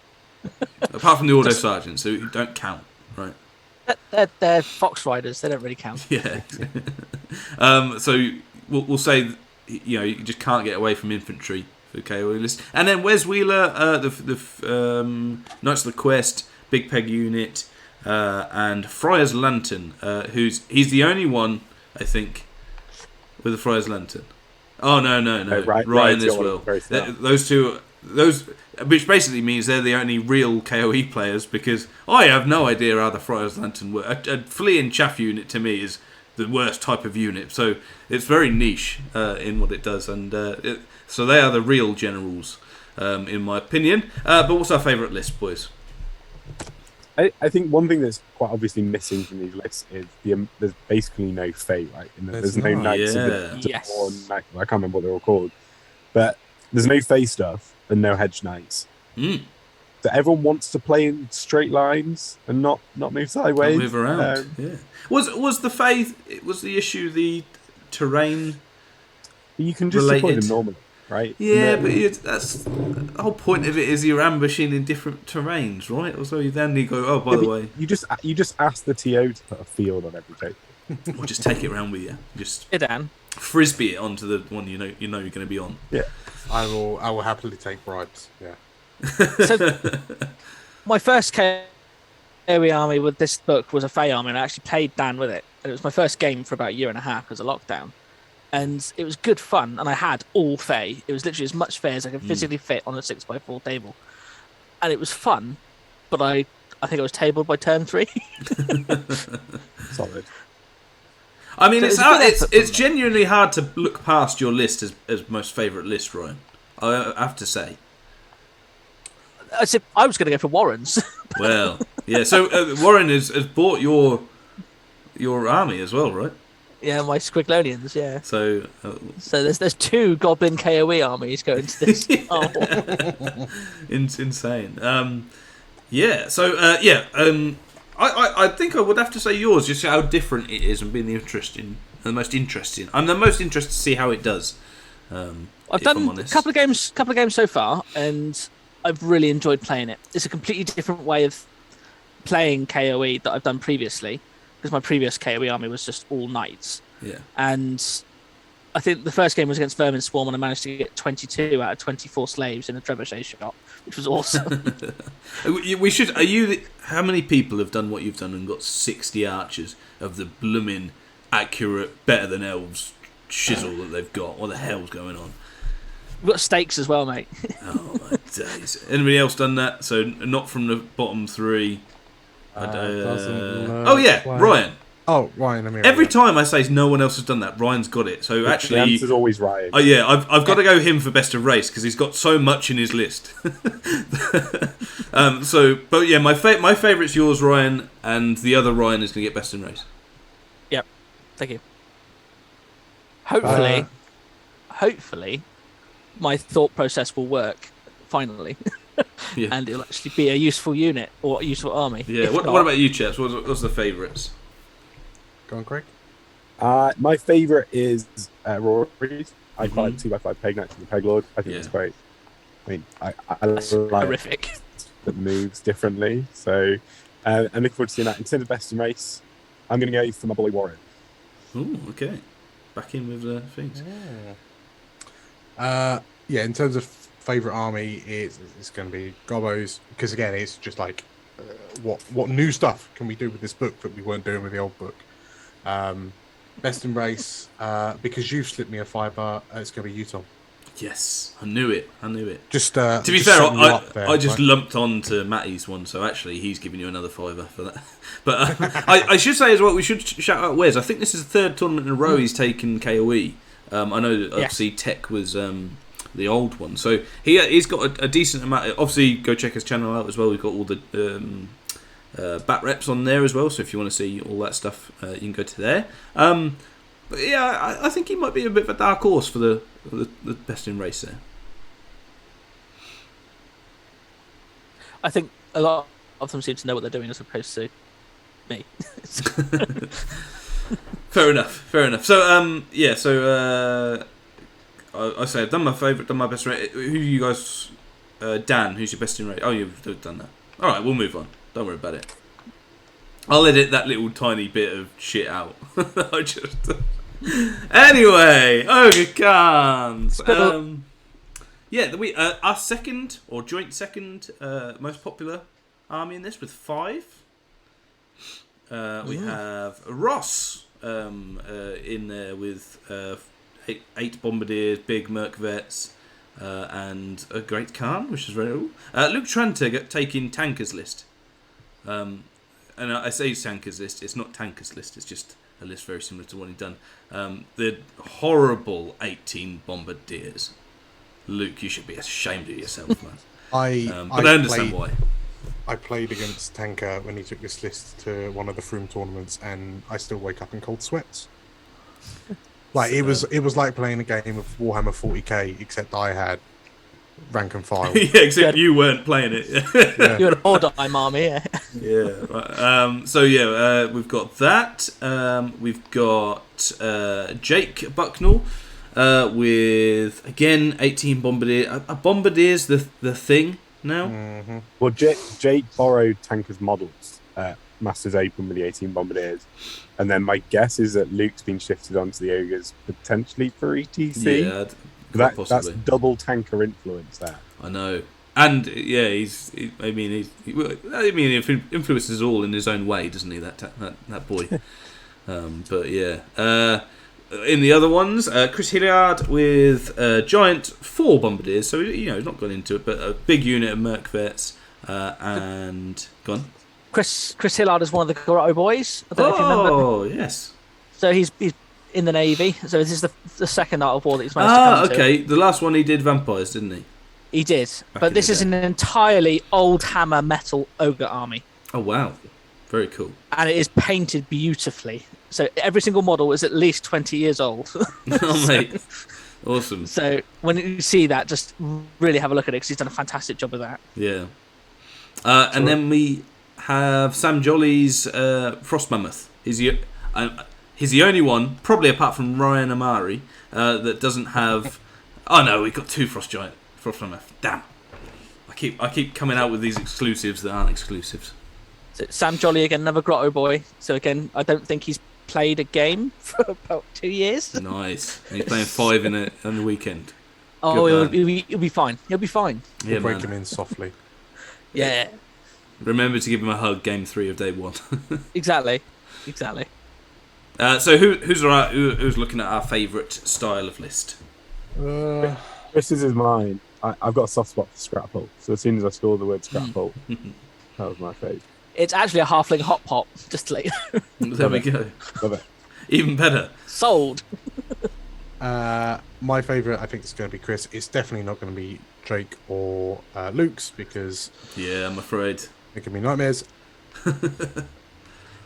Apart from the auto sergeants, who don't count, right? They're fox riders. They don't really count. Yeah. So we'll say you just can't get away from infantry for KOE list. And then Wes Wheeler, the Knights of the Quest, big peg unit, and Friar's Lantern. He's the only one, I think, with a Friar's Lantern. Oh no, Ryan as well. Those two, which basically means they're the only real KOE players, because I have no idea how the Friar's Lantern works. A flea and chaff unit to me is the worst type of unit, so it's very niche in what it does, and so they are the real generals, in my opinion. But what's our favourite list, boys? I think one thing that's quite obviously missing from these lists is there's basically no Fae, right? And there's no Knights of the Yes. I can't remember what they're all called, but there's no Fae stuff and no Hedge Knights. So everyone wants to play in straight lines and not move sideways. Not move around. Yeah. Was the Fae? Was the issue the terrain? You can just deploy them normally, right? Yeah, but that's the whole point of it is you're ambushing in different terrains, right? So you then go, oh, by the way, you just ask the TO to put a field on every table, or just take it around with you. Just Dan. frisbee it onto the one you're going to be on. Yeah, I will happily take bribes. Yeah. So my first KOE army with this book was a Fae army, and I actually played Dan with it. And it was my first game for about a year and a half because of lockdown. And it was good fun, and I had all Fae. It was literally as much Fae as I could physically fit on a 6x4 table. And it was fun, but I think I was tabled by turn 3. solid. I mean, So it's genuinely hard to look past your list as most favourite list, Ryan. I have to say. I said I was going to go for Warren's. Well, yeah. So Warren has bought your army as well, right? Yeah, my Squiglonians, yeah. So there's 2 Goblin KOE armies going to this. Insane. Yeah. So I think I would have to say yours, just how different it is and being the most interesting. I'm the most interested to see how it does. I've done a couple of games so far, and I've really enjoyed playing it. It's a completely different way of playing KOE that I've done previously, because my previous KOE army was just all knights. Yeah. And I think the first game was against Vermin Swarm, and I managed to get 22 out of 24 slaves in a trebuchet shot, which was awesome. We should. How many people have done what you've done and got 60 archers of the blooming accurate, better than elves shizzle that they've got? What the hell's going on? We've got stakes as well, mate. Oh my days! Anybody else done that? So not from the bottom three. Oh yeah, Ryan. Oh, Ryan. I mean, Every time I say no one else has done that, Ryan's got it. So The actually, answer's always Ryan. oh yeah, I've got to go him for best of race because he's got so much in his list. But yeah, my favourite's yours, Ryan, and the other Ryan is going to get best in race. Yep. Thank you. Hopefully, my thought process will work finally, Yeah. and it'll actually be a useful unit or a useful army. Yeah. If What not- about you, chaps? What's the favourites? Go on, Craig. My favourite is Rory's. I quite like Mhm. 2x5 Peg Knights and the Peg Lord. I think Yeah. it's great. I mean, I That's like horrific. that moves differently. So, I'm looking forward to seeing that. In terms of best in race, I'm going to go for my boy Warren. Oh, okay. Back in with the things. Yeah, in terms of favourite army, it's going to be Gobbo's, because again, it's just like, what new stuff can we do with this book that we weren't doing with the old book? Best in race, because you've slipped me a fibre, it's going to be Utah. Yes, I knew it. Just To be just fair, setting you up there, I just right? lumped on to Matty's one, so actually he's giving you another fiver for that. But I should say as well, we should shout out Wes. I think this is the third tournament in a row he's taken KOE. I know that obviously Tech was the old one, so he's got a decent amount. Obviously, go check his channel out as well. We've got all the bat reps on there as well, so if you want to see all that stuff, you can go to there. But yeah, I think he might be a bit of a dark horse for the best in race there. I think a lot of them seem to know what they're doing as opposed to me. Fair enough. So I say I've done my favourite, done my best rate. Who you guys? Dan, who's your best in rate? Oh, you've done that. All right, we'll move on. Don't worry about it. I'll edit that little tiny bit of shit out. Anyway, Ogre Khans. Our second or joint second most popular army in this with 5. We have Ross in there with 8 bombardiers, big merc vets, and a great Khan, which is very cool. Luke Tranter taking tankers list. And I say tankers list, it's not tankers list, it's just a list very similar to what he'd done. The horrible 18 bombardiers. Luke, you should be ashamed of yourself, man. But I understand why. I played against Tanker when he took this list to one of the Froome tournaments, and I still wake up in cold sweats. Like it was like playing a game of Warhammer 40k, except I had rank and file. Yeah, except you weren't playing it. Yeah. You're an all-time army, yeah. Yeah. Right. We've got that. We've got Jake Bucknell with again 18 bombardier. Are bombardiers the thing now? Mm-hmm. Well, Jake borrowed Tanker's models, Masters Open with the 18 bombardiers, and then my guess is that Luke's been shifted onto the ogres potentially for ETC. Yeah, that's possibly. double Tanker influence there. I know. And yeah, he influences all in his own way, doesn't he? That boy. But yeah. In the other ones, Chris Hilliard with giant 4 bombardiers, so he's not gone into it, but a big unit of merc vets, and gone. Chris Hillard is one of the Grotto boys. I don't know if you remember. Oh yes. So he's in the Navy. So this is the second Art of War that he's managed to come to. Okay. The last one he did vampires, didn't he? He did. Back But in this the is day. an entirely old hammer metal ogre army. Oh wow, very cool. And it is painted beautifully. So every single model is at least 20 years old. Oh mate, awesome. So when you see that, just really have a look at it because he's done a fantastic job of that. Yeah. And then we have Sam Jolly's Frost Mammoth. He's the only one, probably apart from Ryan Amari, that doesn't have. Oh no, we've got 2 Frost Mammoth. Damn. I keep coming out with these exclusives that aren't exclusives. So Sam Jolly again, another Grotto boy. So again, I don't think he's played a game for about 2 years. Nice. And he's playing 5 on the weekend. Oh, Good he'll be fine. He'll be fine. Yeah, Break man. him in softly. Yeah, Remember to give him a hug. Game 3 of day 1. exactly. So who's looking at our favourite style of list? Chris's is mine. I've got a soft spot for Scrapple. So as soon as I saw the word Scrapple, that was my favourite. It's actually a halfling hot pot, just to let you know. There we go. Love it. Even better. Sold. My favourite, I think, is going to be Chris. It's definitely not going to be Drake or Luke's because Yeah, I'm afraid. it can be nightmares.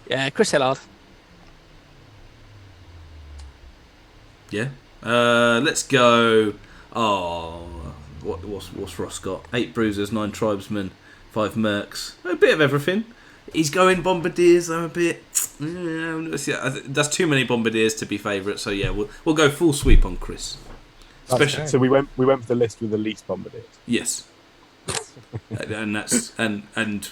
Yeah, Chris Hillard. Yeah. Let's go. Oh, what's Ross got? 8 bruisers, 9 tribesmen, 5 mercs. A bit of everything. He's going bombardiers. I'm a bit. That's too many bombardiers to be favourite. So yeah, we'll go full sweep on Chris. Especially, So we went for the list with the least bombardiers. yes. And that's and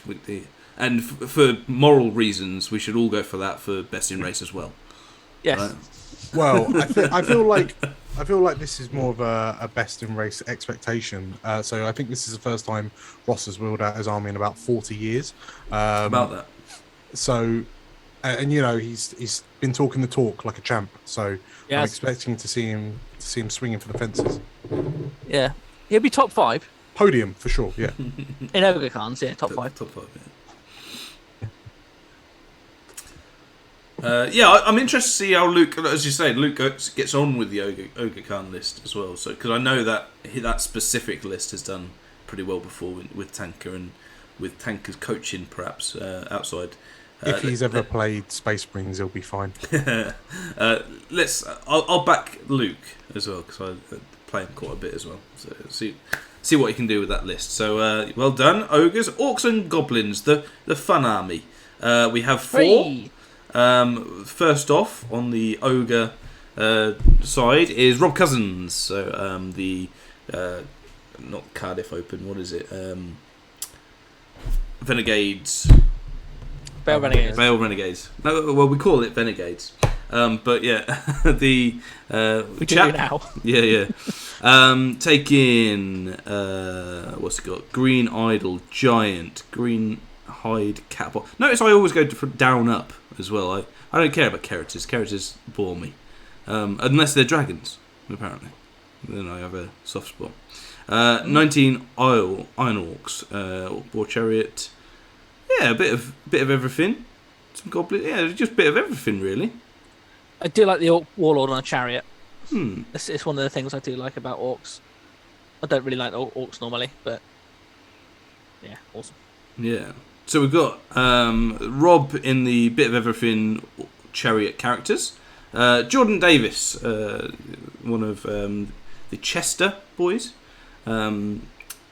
with the and for moral reasons, we should all go for that for best in race as well. Yes. Right? Well, I feel like this is more of a best in race expectation. So I think this is the first time Ross has wheeled out his army in about 40 years. About that. So, and you know he's been talking the talk like a champ. So I'm Yes. expecting to see him swinging for the fences. Yeah. He'll be top 5 Podium for sure. Yeah. in Ogre Khans. Yeah, top 5. Top 5. Yeah. I'm interested to see how Luke, as you say, Luke gets on with the Ogre Khan list as well. So because I know that that specific list has done pretty well before with Tanker and with Tanker's coaching, perhaps outside. If he's ever played Space Marines, he'll be fine. I'll back Luke as well because I play him quite a bit as well. So see what he can do with that list. So well done, ogres, orcs and goblins, the fun army. We have 4. 3. First off on the ogre side is Rob Cousins. So the not Cardiff Open. What is it? Renegades. Bale Renegades. Vale Renegades. No, well, we call it Renegades. But yeah, the We do now. Yeah. Taking what's it got? Green Idol, Giant, Green Hide, Catbot. Notice I always go for down up as well. I don't care about characters. Characters bore me, unless they're dragons. Apparently, then I have a soft spot. 19 Iron Orcs, War Chariot. Yeah, a bit of everything. Some goblins. Yeah, just a bit of everything really. I do like the Orc Warlord on a chariot. Hmm. It's one of the things I do like about orcs. I don't really like orcs normally, but yeah, awesome. Yeah. So we've got Rob in the bit of everything chariot characters. Jordan Davis, one of the Chester boys,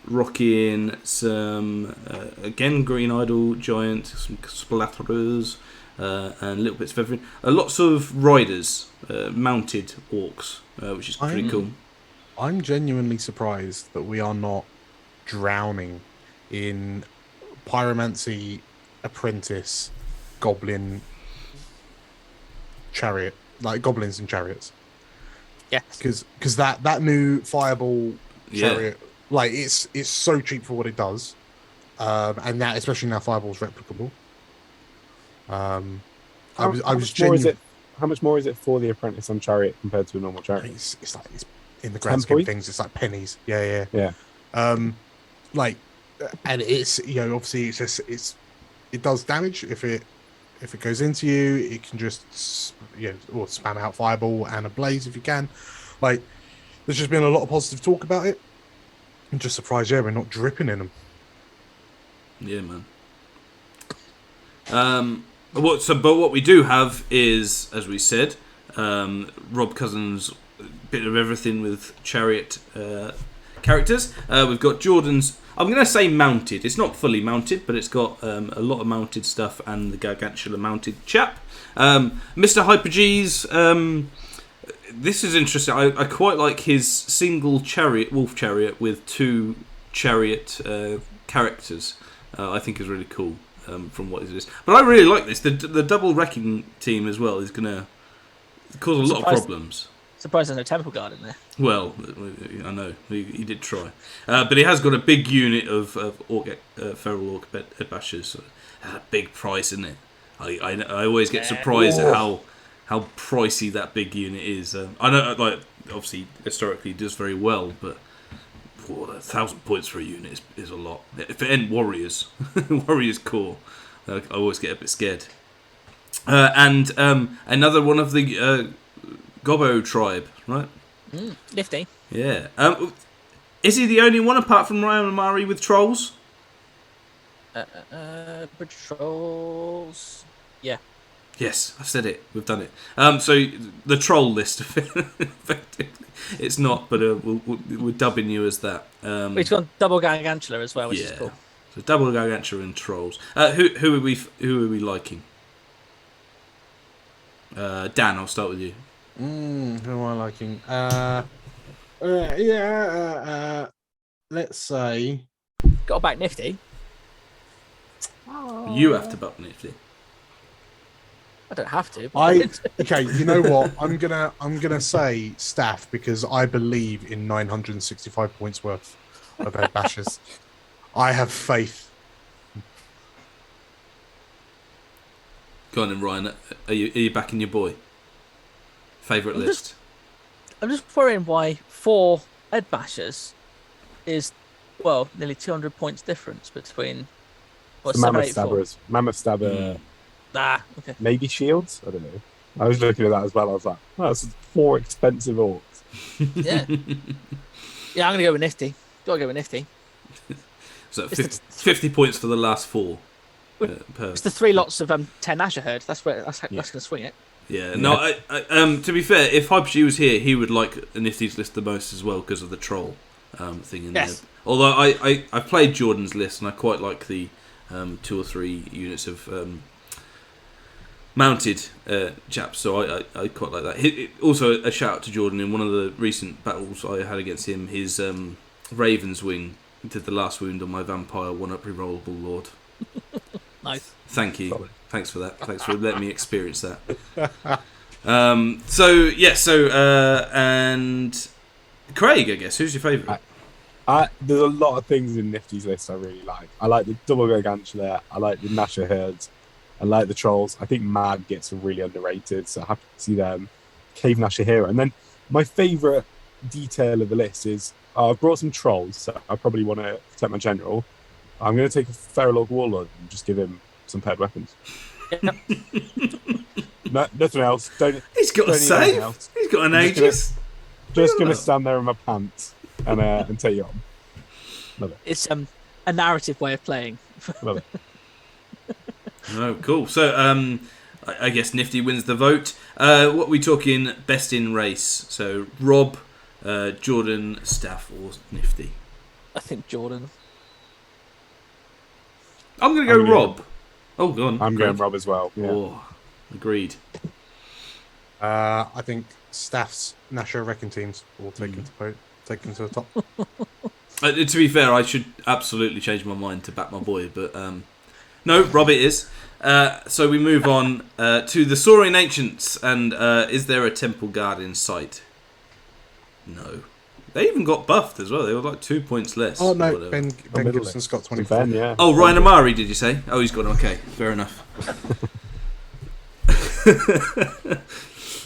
rocking some again Green Idol, Giant, some splatterers, and little bits of everything. Lots of riders, mounted orcs, which is pretty cool. I'm genuinely surprised that we are not drowning in pyromancy, apprentice, goblin, chariot, like goblins and chariots. Yes. Because that new fireball chariot, like it's so cheap for what it does, and that especially now fireball's replicable. I was genuinely. How much more is it for the apprentice on chariot compared to a normal chariot? It's like it's in the grand scheme of things, it's like pennies. Yeah. Like, and it's obviously it does damage if it goes into you. It can just or spam out fireball and a blaze if you can. Like, there's just been a lot of positive talk about it. I'm just surprised, we're not dripping in them. Yeah, man. But what we do have is, as we said, Rob Cousins, bit of everything with chariot characters. We've got Jordan's. I'm going to say mounted. It's not fully mounted, but it's got a lot of mounted stuff and the Gargantula mounted chap. Mr. Hyper G's. This is interesting. I quite like his single chariot, wolf chariot with 2 chariot characters. I think is really cool. From what is this, but I really like this. The double wrecking team as well is going to cause a lot of problems. Surprised there's no Temple Guard in there. Well, I know he did try, but he has got a big unit of feral orc head bashers. So, big price, isn't it? I always get surprised at how pricey that big unit is. I know, like obviously historically it does very well, but 1,000 points for a unit is a lot. If it ain't warriors, warriors core, I always get a bit scared. And another one of the Gobbo tribe, right? Nifty. Yeah. Is he the only one apart from Ryan Amari with trolls? Patrols. Yeah. Yes, I said it. We've done it. So the troll list, effectively. It's not, but we're dubbing you as that. He's got double Gargantula as well, which is cool. So double Gargantula and trolls. Who are we liking? Dan, I'll start with you. Who am I liking? Let's say. Got to back Nifty. You have to back Nifty. I don't have to. Okay, you know what? I'm gonna say Staff because I believe in 965 points worth of head bashes. I have faith. Go on then, Ryan. Are you backing your boy? Favourite list? I'm just worrying why 4 head bashers is nearly 200 points difference between Mammoth Stabbers. Mammoth Stabber. Okay. Maybe shields? I don't know. I was looking at that as well. I was like, that's 4 expensive orcs. Yeah. Yeah, I'm going to go with Nifty. Got to go with Nifty. So 50 points for the last 4. It's the 3 lots of 10 Asher Herd. That's going to swing it. Yeah. No, to be fair, if Hypergy was here, he would like Nifty's list the most as well because of the troll thing in there. Although I've played Jordan's list and I quite like the 2 or 3 units of mounted chaps, so I quite like that. Also, a shout out to Jordan in one of the recent battles I had against him. His Raven's Wing did the last wound on my vampire 1-up rerollable lord. Nice. Thank you. Solid. Thanks for that. Thanks for letting me experience that. And Craig, I guess, who's your favourite? There's a lot of things in Nifty's list I really like. I like the double Gargantula. I like the Nasher Herds. I like the trolls. I think Mad gets really underrated, so happy to see them. Cave Nasher Hero. And then my favourite detail of the list is I've brought some trolls, so I probably want to protect my general. I'm going to take a Feral Orc Warlord and just give him some paired weapons. Yep. Nothing else. He's got a save. He's got an Aegis. Just going to stand there in my pants and take you on. Love it. It's a narrative way of playing. Love it. Oh, cool. So, I guess Nifty wins the vote. What are we talking best in race? So, Rob, Jordan, Staff, or Nifty? I think Jordan. I'm going to go Rob. Oh, go on. I'm going Rob as well. Yeah. Oh, agreed. I think Staff's Nasher Wrecking Teams will take him to the top. To be fair, I should absolutely change my mind to back my boy, but no, Rob it is. So we move on to the Saurian Ancients, and is there a temple guard in sight? No. They even got buffed as well. They were like 2 points less. Oh no, Ben Gibson's got 24. Ben, yeah. Oh, Ryan Amari, did you say? Oh, he's got him. Okay, fair enough.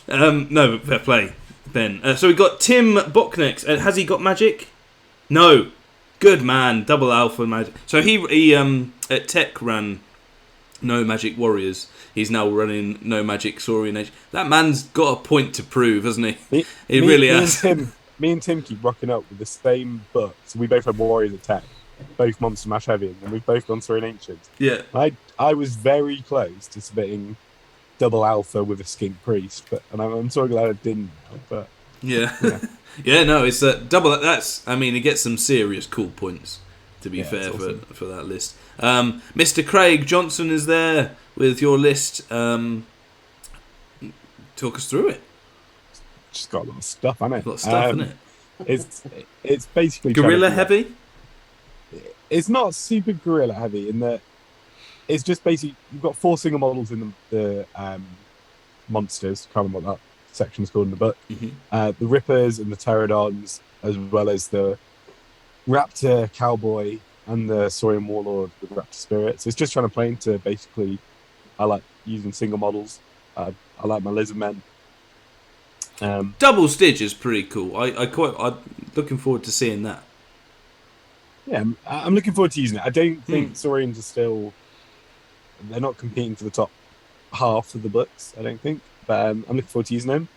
No, fair play, Ben. So we got Tim Bocknex. Has he got magic? No. Good man. Double alpha magic. So he at Tech ran no magic warriors. He's now running no magic Saurian Age. That man's got a point to prove, hasn't he? He really has. Me and Tim keep rocking up with the same book. So we both had warriors at Tech, both Monster Mash Heavy, and we've both gone through an Ancient. Yeah. I was very close to submitting double alpha with a skink priest, and I'm so glad I didn't. But yeah. Yeah, no, it's double. That's. I mean, he gets some serious cool points. To be fair, awesome. for that list, Mr. Craig Johnson is there with your list. Talk us through it. Just got a lot of stuff, hasn't it? A lot of stuff, isn't it? It's basically guerrilla heavy. It's not super guerrilla heavy in that it's just basically you've got 4 single models in the monsters. Can't remember what that section's called in the book. Mm-hmm. The Rippers and the Pterodons, as well as the Raptor Cowboy and the Saurian Warlord with Raptor Spirits. It's just trying to play into basically. I like using single models. I like my Lizard Men. Double Stitch is pretty cool. I'm looking forward to seeing that. Yeah, I'm looking forward to using it. I don't think Saurians are still. They're not competing for the top half of the books, I don't think. But I'm looking forward to using them.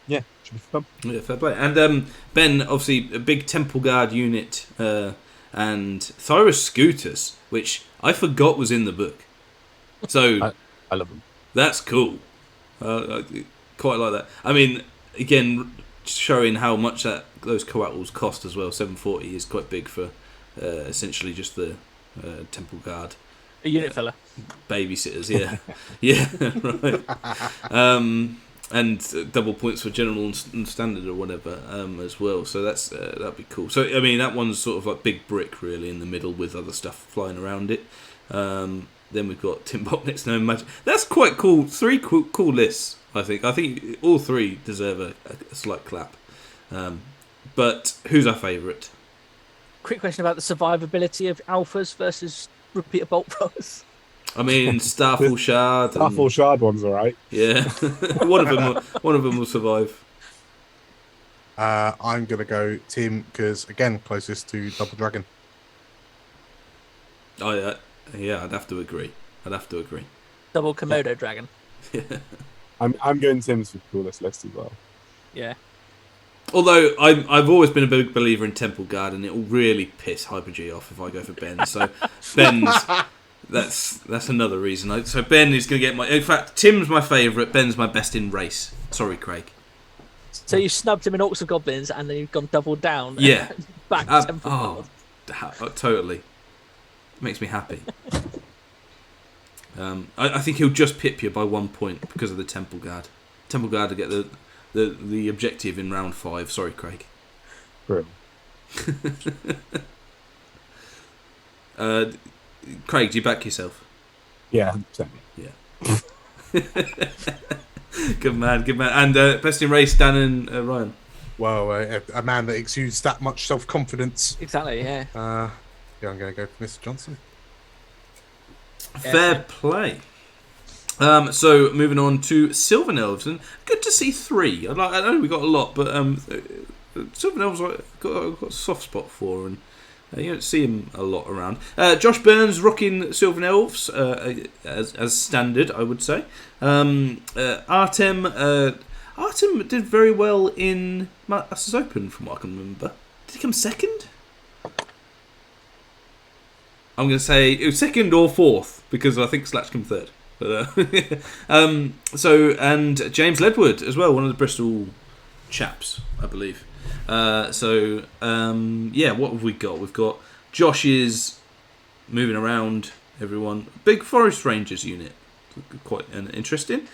Yeah, should be fun. Yeah, fair play. And Ben, obviously, a big Temple Guard unit, and Thyrus Scooters, which I forgot was in the book. So I love them. That's cool. I quite like that. I mean, again, showing how much those coattles cost as well. 740 is quite big for essentially just the Temple Guard. A unit filler. Babysitters, yeah. Yeah, right. And double points for general and standard or whatever as well. So that'd be cool. So I mean, that one's sort of like big brick really in the middle with other stuff flying around it. Then we've got Timbok next to no magic. That's quite cool. 3 cool lists, I think. I think all 3 deserve a slight clap. But who's our favourite? Quick question about the survivability of alphas versus repeater bolt throwers. I mean, Starfall Shard. Starfall Shard one's all right. Yeah, one of them will survive. I'm gonna go Tim because again closest to Double Dragon. Oh yeah, I'd have to agree. Double Komodo dragon. Yeah. I'm going Tim's for the coolest list as well. Yeah. Although I've always been a big believer in Temple Guard, and it will really piss Hyper G off if I go for Ben. So Ben's that's another reason. So Ben is going to get my. In fact, Tim's my favourite. Ben's my best in race. Sorry, Craig. So you snubbed him in Orcs and Goblins, and then you've gone double down. Yeah. Back to Temple Guard. Totally. Makes me happy. I think he'll just pip you by 1 point because of the Temple Guard. Temple Guard to get the objective in round 5. Sorry, Craig. Brilliant. Craig, do you back yourself? Yeah, 100%. Yeah. Good man. And best in race, Dan and Ryan. Well, a man that exudes that much self-confidence. Exactly, yeah. Yeah, I'm going to go for Mr. Johnson. Fair play. So moving on to Sylvan Elves, and good to see 3. I know we got a lot, but Sylvan Elves I've got a soft spot for, and you don't see him a lot around. Josh Burns rocking Sylvan Elves as standard, I would say. Artem did very well in Masters Open, from what I can remember. Did he come second? I'm going to say it was second or 4th, because I think Slatch came 3rd. But, and James Ledwood as well, one of the Bristol chaps, I believe. What have we got? We've got Josh's moving around everyone. Big Forest Rangers unit, quite interesting.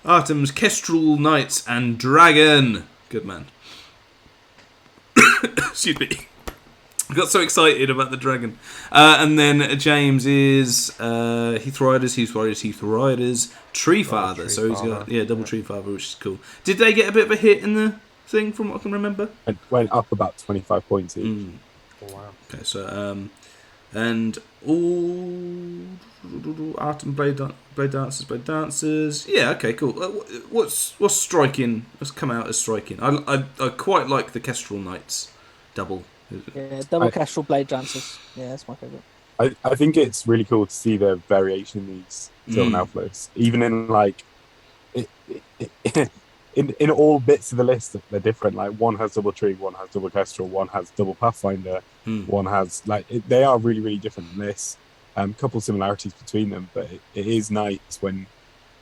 Artem's Kestrel Knights and Dragon. Good man. Excuse me. I got so excited about the dragon. And then James is Heath Riders, Tree Father. So he's got double Tree Father, which is cool. Did they get a bit of a hit in the thing, from what I can remember? It went up about 25 points each. Oh, wow. Okay, so and all Art and Blade Dancers. Yeah, okay, cool. What's striking? Let's come out as striking. I quite like the Kestrel Knights double. Yeah, double Kestrel Blade Dancers. Yeah, that's my favourite. I think it's really cool to see the variation in these Sylvan Elf lists. Even in like in all bits of the list, they're different. Like one has double tree, one has double Kestrel, one has double Pathfinder, one has they are really, really different in this. Couple similarities between them, but it is nice when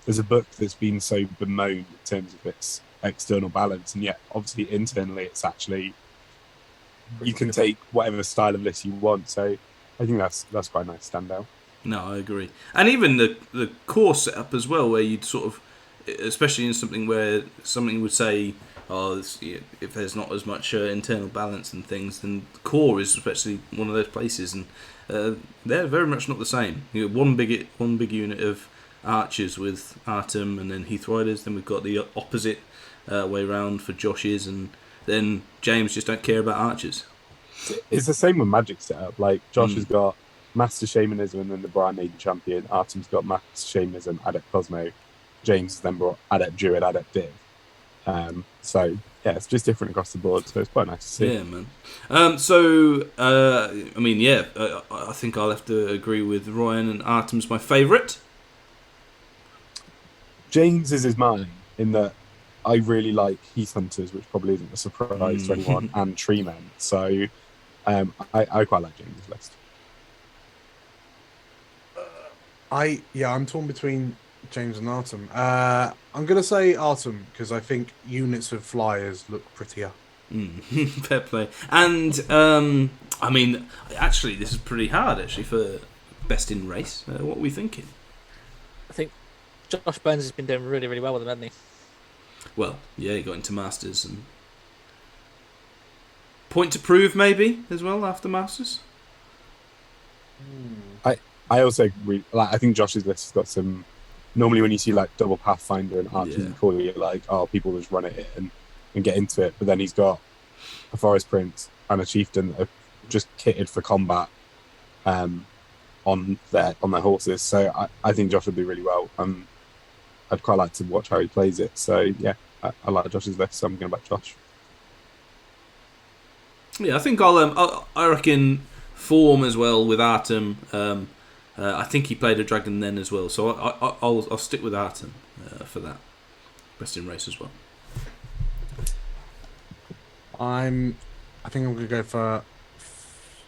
there's a book that's been so bemoaned in terms of its external balance, and yet obviously internally it's actually you can take whatever style of list you want. So I think that's quite a nice standout. No, I agree. And even the core setup as well, where you'd sort of, especially in something where something would say, if there's not as much internal balance and things, then core is especially one of those places, and they're very much not the same. You know, one big unit of archers with Artem, and then Heath Riders. Then we've got the opposite way round for Josh's, and then James just don't care about archers. It's the same with Magic setup. Like Josh has got Master Shamanism and then the Brian Maiden Champion. Artem's got Master Shamanism, Adept Cosmo. James has then brought Adept Druid, Adept Div. So yeah, it's just different across the board. So it's quite nice to see. Yeah, man. I think I'll have to agree with Ryan, and Artem's my favourite. James's is mine in that I really like Heath Hunters, which probably isn't a surprise to anyone, and Tree Men. So I quite like James's list. I'm torn between James and Artem. I'm gonna say Artem because I think units of flyers look prettier. Fair play. And actually, this is pretty hard actually for best in race. What are we thinking? I think Josh Burns has been doing really, really well with them, hasn't he? Well, yeah, he got into Masters and Point to Prove maybe as well after Masters. I also I think Josh's list has got some. Normally, when you see like double Pathfinder and Archers and Corey, you're like, oh, people just run at it and get into it. But then he's got a Forest Prince and a Chieftain that are just kitted for combat on their horses. So I think Josh would do really well. I'd quite like to watch how he plays it. So yeah, I like Josh's list. So I'm going to back Josh. Yeah, I think I reckon form as well with Artem. I think he played a dragon then as well, so I'll stick with Artem for that. Best in race as well. I think I'm gonna go for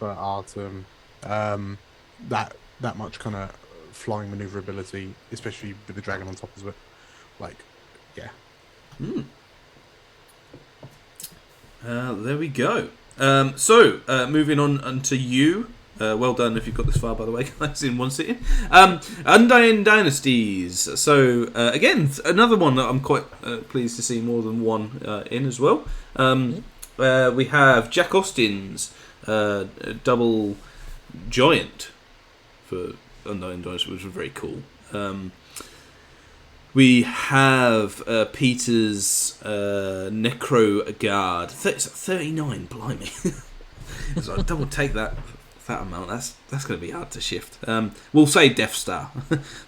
Artem. That much kind of flying maneuverability, especially with the dragon on top of it. Like, yeah. There we go. So moving on to you. Well done if you've got this far, by the way, guys, in one sitting. Undying Dynasties. So, again, another one that I'm quite pleased to see more than one in as well. We have Jack Austin's double giant for Undying Dynasties, which was very cool. We have Peter's Necro Guard. 39, blimey. So I'll double take that amount. That's going to be hard to shift. We'll say Death Star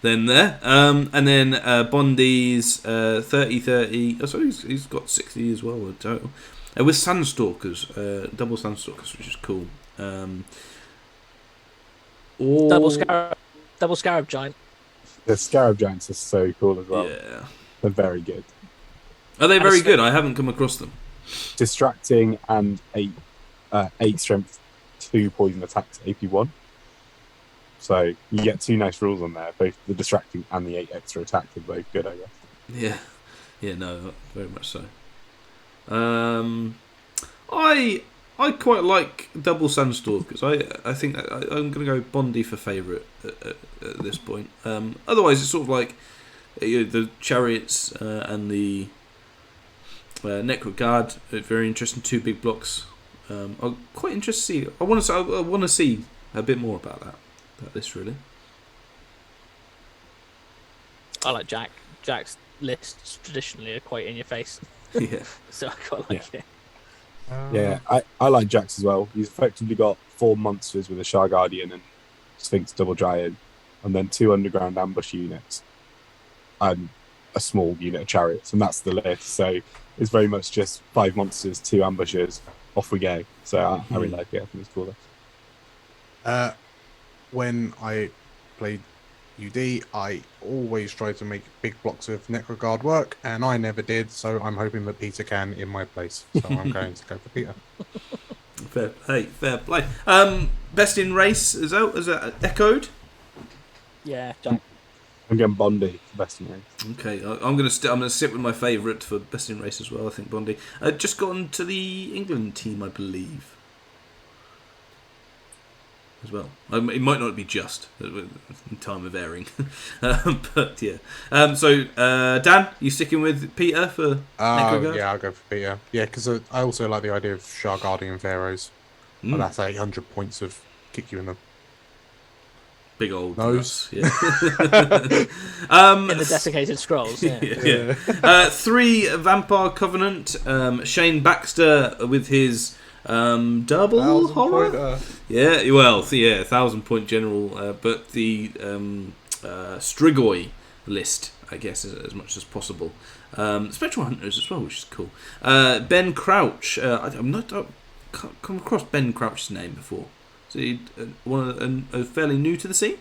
then there. And then Bondi's 30-30. Oh, sorry, he's got 60 as well in total. With Sunstalkers, double Sunstalkers, which is cool. Double Scarab Giant. The Scarab Giants are so cool as well. Yeah. They're very good. Are they very good? I haven't come across them. Distracting and 8 strength, 2 poison attacks, AP1. So you get 2 nice rules on there. Both the distracting and the 8 extra attack are both good, I guess. Yeah, no, very much so. I quite like double Sandstalkers. I think I'm going to go Bondi for favourite at this point. Otherwise, it's sort of like the Chariots and the Necro Guard. Very interesting, 2 big blocks. I'm quite interested to see. I want to see a bit more about this really. I like Jack. Jack's lists traditionally are quite in your face. Yeah. So I quite like it. Yeah, I like Jax as well. He's effectively got 4 monsters with a Shar Guardian and Sphinx Double Giant, and then 2 underground ambush units, and a small unit of chariots, and that's the list. So it's very much just 5 monsters, 2 ambushers, off we go. So I really like it. I think it's cool. When I played UD, I always tried to make big blocks of Necroguard work, and I never did, so I'm hoping that Peter can in my place. So I'm going to go for Peter. Fair play. Best in race is that echoed? Yeah, Jack. I'm getting Bondi for best in race. Okay, I'm gonna sit with my favourite for best in race as well. I think Bondi. Just got into the England team, I believe. As well, it might not be just in time of airing, but yeah. So Dan, you sticking with Peter for Necroguard? Yeah, I'll go for Peter. Yeah, because I also like the idea of Shar Guardian Pharaohs. But that's 800 points of kick you in the big old nose. Yeah. In the desiccated scrolls. Yeah. 3 Vampire Covenant. Shane Baxter with his double horror. Pointer. Yeah, well, 1,000 point general, but the Strigoi list I guess, as much as possible. Spectral Hunters as well, which is cool. Ben Crouch. I'm not can't come across Ben Crouch's name before. Is he fairly new to the scene?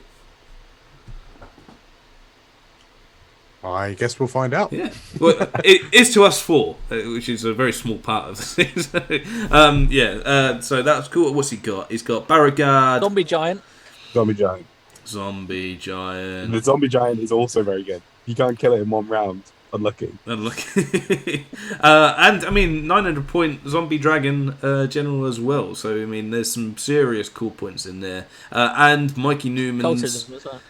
I guess we'll find out. Yeah, well, it is to us four, which is a very small part of the scene. So that's cool. What's he got? He's got Barragard, Zombie Giant. Zombie Giant. Zombie Giant. The Zombie Giant is also very good. You can't kill it in one round. Unlucky. And I mean, 900 point Zombie Dragon General as well. So I mean, there's some serious cool points in there. And Mikey Newman's. Cultism as well.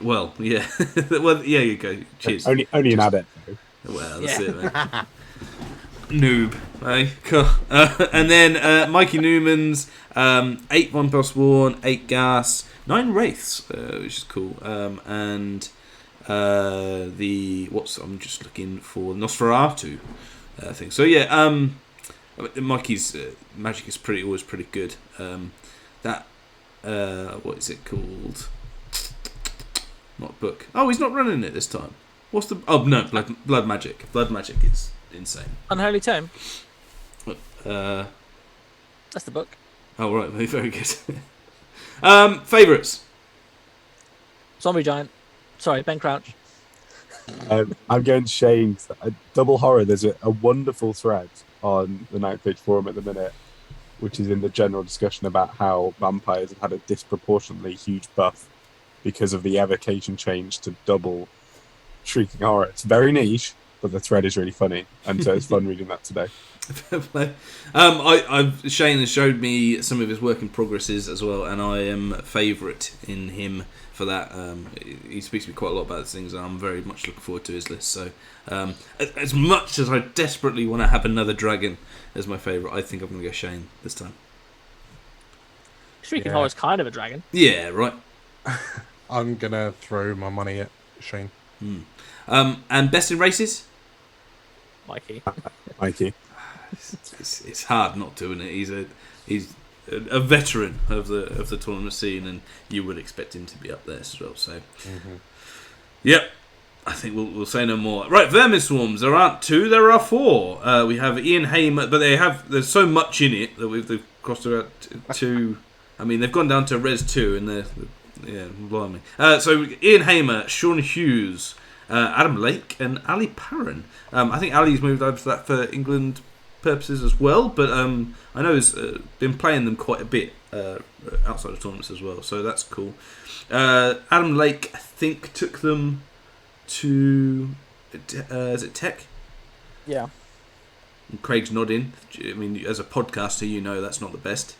Well, yeah. Well, yeah, you go. Cheers. Only an adept, though. Well, that's it, man. Noob, eh? Cool. And then Mikey Newman's 8 1+1, 8 gas, 9 wraiths, which is cool. And I'm just looking for Nosferatu thing. So yeah, Mikey's magic is always pretty good. What is it called? Not book. Oh, he's not running it this time. What's the? Oh no, blood magic. Blood magic is insane. Unholy Tome. That's the book. Oh right, very good. Favourites. Zombie Giant. Sorry, Ben Crouch. I'm going to Shane. Double horror. There's a wonderful thread on the Night Pitch forum at the minute, which is in the general discussion about how vampires have had a disproportionately huge buff because of the evocation change to double shrieking horror. It's very niche, but the thread is really funny, and so it's fun reading that today. Shane has showed me some of his work in progresses as well, and I am favourite in him for that. He speaks to me quite a lot about these things, and I'm very much looking forward to his list. So, as much as I desperately want to have another dragon as my favourite, I think I'm going to go Shane this time. Shrieking Horror is kind of a dragon. Yeah, right. I'm gonna throw my money at Shane. And best in races? Mikey. It's hard not to, isn't it? He's a veteran of the tournament scene, and you would expect him to be up there as well. So, Yep. I think we'll say no more. Right, Vermin Swarms. There aren't 2, there are 4. We have Ian Hamer, but there's so much in it that they've crossed about 2. I mean, they've gone down to Res 2, and they're blimey. So Ian Hamer, Sean Hughes, Adam Lake, and Ali Parron. I think Ali's moved over to that for England purposes as well, but I know he's been playing them quite a bit outside of tournaments as well, so that's cool. Adam Lake, I think, took them to is it Tech? Yeah. And Craig's nodding. I mean, as a podcaster, you know that's not the best.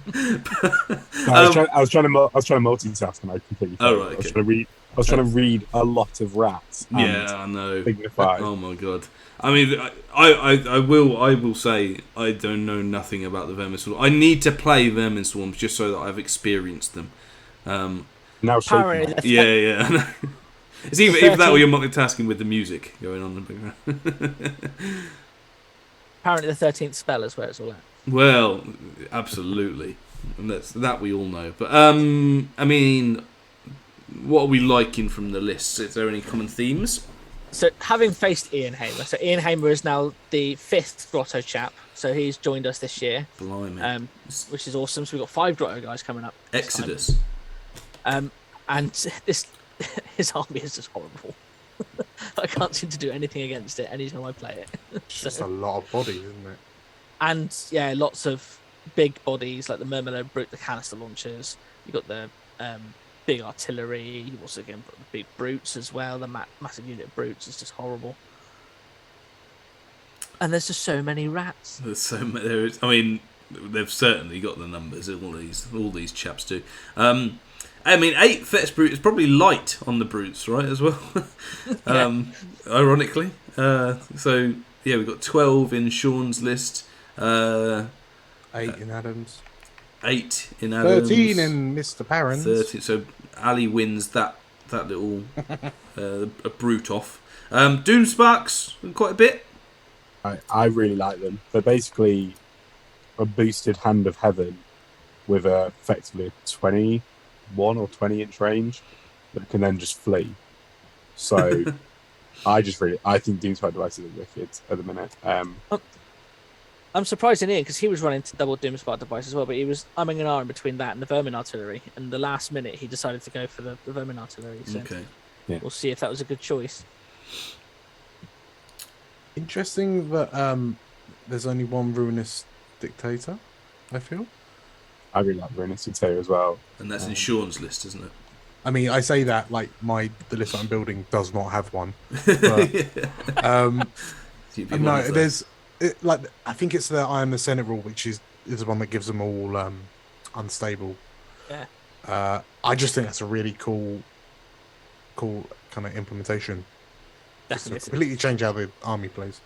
I was trying to multitask, and I completely failed. Oh right, okay. I was trying to read a lot of rats. Yeah, I know. Signify. Oh my god. I mean, I will say I don't know nothing about the Vermin Swarms. I need to play Vermin Swarms just so that I've experienced them. Now Apparently, shaking. Yeah. I know. It's either that or you're multitasking with the music going on in the background. Apparently, the 13th spell is where it's all at. Well, absolutely. And that we all know. But I mean, what are we liking from the list? Is there any common themes? So, having faced Ian Hamer, so Ian Hamer is now the 5th Grotto chap. So he's joined us this year, Blimey. which is awesome. So we've got 5 Grotto guys coming up. Exodus. And his army is just horrible. I can't seem to do anything against it anytime I play it. It's just a lot of bodies, isn't it? And yeah, lots of big bodies like the Murmillo Brute, the canister launchers. You've got the big artillery. You've also got the big brutes as well. The massive unit of brutes is just horrible. And there's just so many rats. There's so many. I mean, they've certainly got the numbers. All these chaps do. I mean, 8 Fetus Brute is probably light on the brutes, right, as well. Ironically. So yeah, we've got 12 in Sean's list. 8 in Adams. 8 in Adams. 13 in Mr. Parron's. 13. So Ali wins that little a brute off. Doomsparks quite a bit. I really like them. They're basically a boosted Hand of Heaven with effectively a 21 or 20 inch range that can then just flee. So I think Doomspike devices are wicked at the minute. I'm surprised in Ian because he was running to double Doomspike device as well, but he was umming and ahhing between that and the Vermin Artillery. And the last minute, he decided to go for the Vermin Artillery. So we'll see if that was a good choice. Interesting that there's only one Ruinous Dictator, I feel. I really like Ruinous Dictator as well. And that's in Sean's list, isn't it? I mean, I say that like the list I'm building does not have one. But, no, there's I think it's the I am the Senate rule, which is the one that gives them all unstable. Yeah. I just think that's a really cool kind of implementation. Definitely. Just to completely change how the army plays.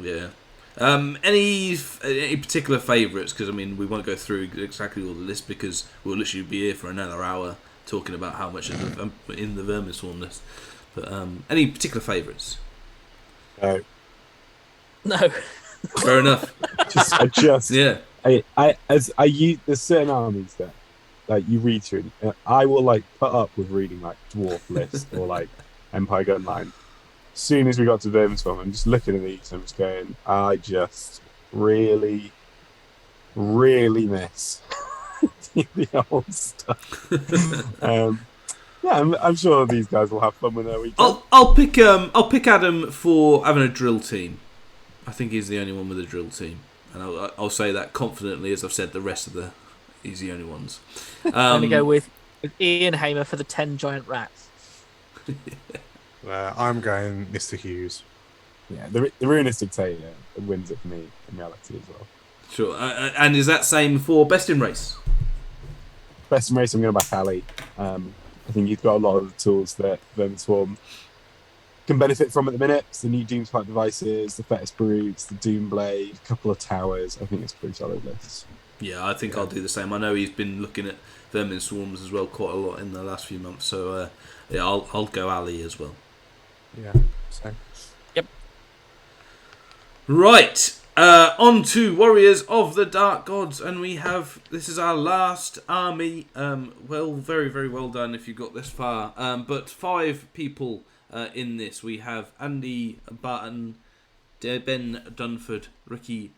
Yeah. Any particular favourites? Because I mean, we won't go through exactly all the list because we'll literally be here for another hour talking about how much is in the Vermin Swarm list. But any particular favourites? No. Fair enough. I use there's certain armies that like you read through. I will like put up with reading like Dwarf list or like Empire Gunline. As soon as we got to Vermin Swarm, I'm just looking at these and I'm just going, I just really, really miss the old stuff. I'm sure these guys will have fun with their weekend. I'll pick Adam for having a drill team. I think he's the only one with a drill team, and I'll say that confidently, as I've said the rest of he's the only ones. I'm going to go with Ian Hamer for the 10 giant rats. I'm going Mr. Hughes. Yeah, the Ruinous Dictator wins it for me in reality as well. Sure, and is that same for Best in Race? Best in Race, I'm going to back Ali. I think he's got a lot of the tools that Vermin Swarm can benefit from at the minute. It's the new Doomspike devices, the Fetus Brutes, the Doomblade, a couple of towers. I think it's a pretty solid list. Yeah, I think I'll do the same. I know he's been looking at Vermin Swarms as well quite a lot in the last few months, so I'll go Ali as well. Yeah, same. Yep. Right, on to Warriors of the Dark Gods, and this is our last army. Very, very well done if you got this far. But 5 people in this. We have Andy Barton, Ben Dunford, Ricky,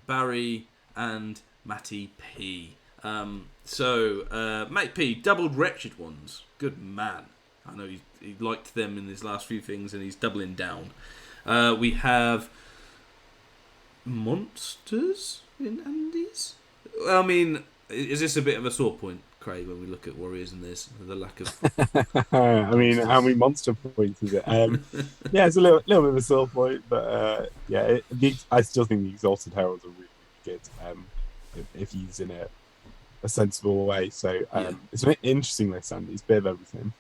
Barry, and Matty P. Matty P, doubled Wretched Ones. Good man. I know he liked them in his last few things, and he's doubling down. We have monsters in Andy's. I mean, is this a bit of a sore point, Craig, when we look at Warriors and this, the lack of... I mean, how many monster points is it? Yeah, it's a little bit of a sore point, but I still think the Exalted Heralds are really good if used in a sensible way. So it's an interesting list, Andy. It's a bit of everything.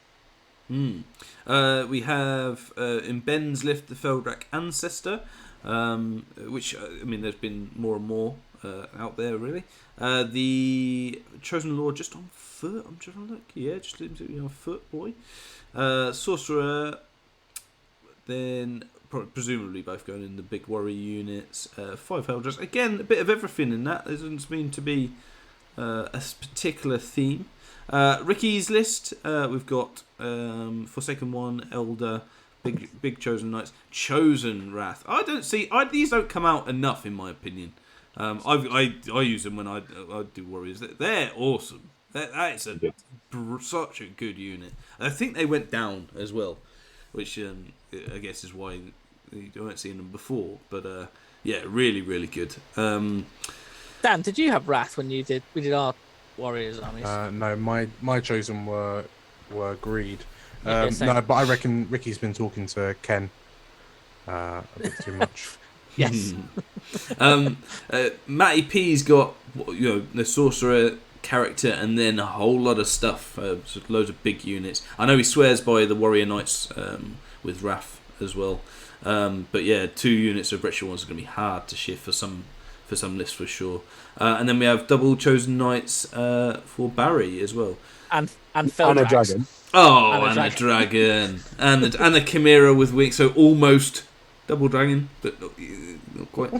We have in Ben's list the Feldrak Ancestor, which I mean, there's been more and more out there really. The Chosen Lord just on foot. I'm trying to look. Yeah, just on foot, boy. Sorcerer. Then presumably both going in the big warrior units. 5 Eldras. Again, a bit of everything in that. There doesn't seem to be a particular theme. Ricky's list, we've got Forsaken One, Elder, Big Chosen Knights, Chosen Wrath. These don't come out enough in my opinion. I use them when I do Warriors. They're awesome. That's such a good unit. I think they went down as well, which I guess is why you weren't seeing them before. But really, really good. Dan, did you have Wrath when we did our Warriors armies? No, my chosen were Greed. Yeah, no, but I reckon Ricky's been talking to Ken a bit too much. Yes. Matty P's got the sorcerer character and then a whole lot of stuff, loads of big units. I know he swears by the warrior knights with Wrath as well, but yeah, 2 units of Wretched Ones are going to be hard to shift for some lists for sure. And then we have double chosen knights for Barry as well, and a dragon. Oh, and a dragon, and a chimera with wings, so almost double dragon, but not quite.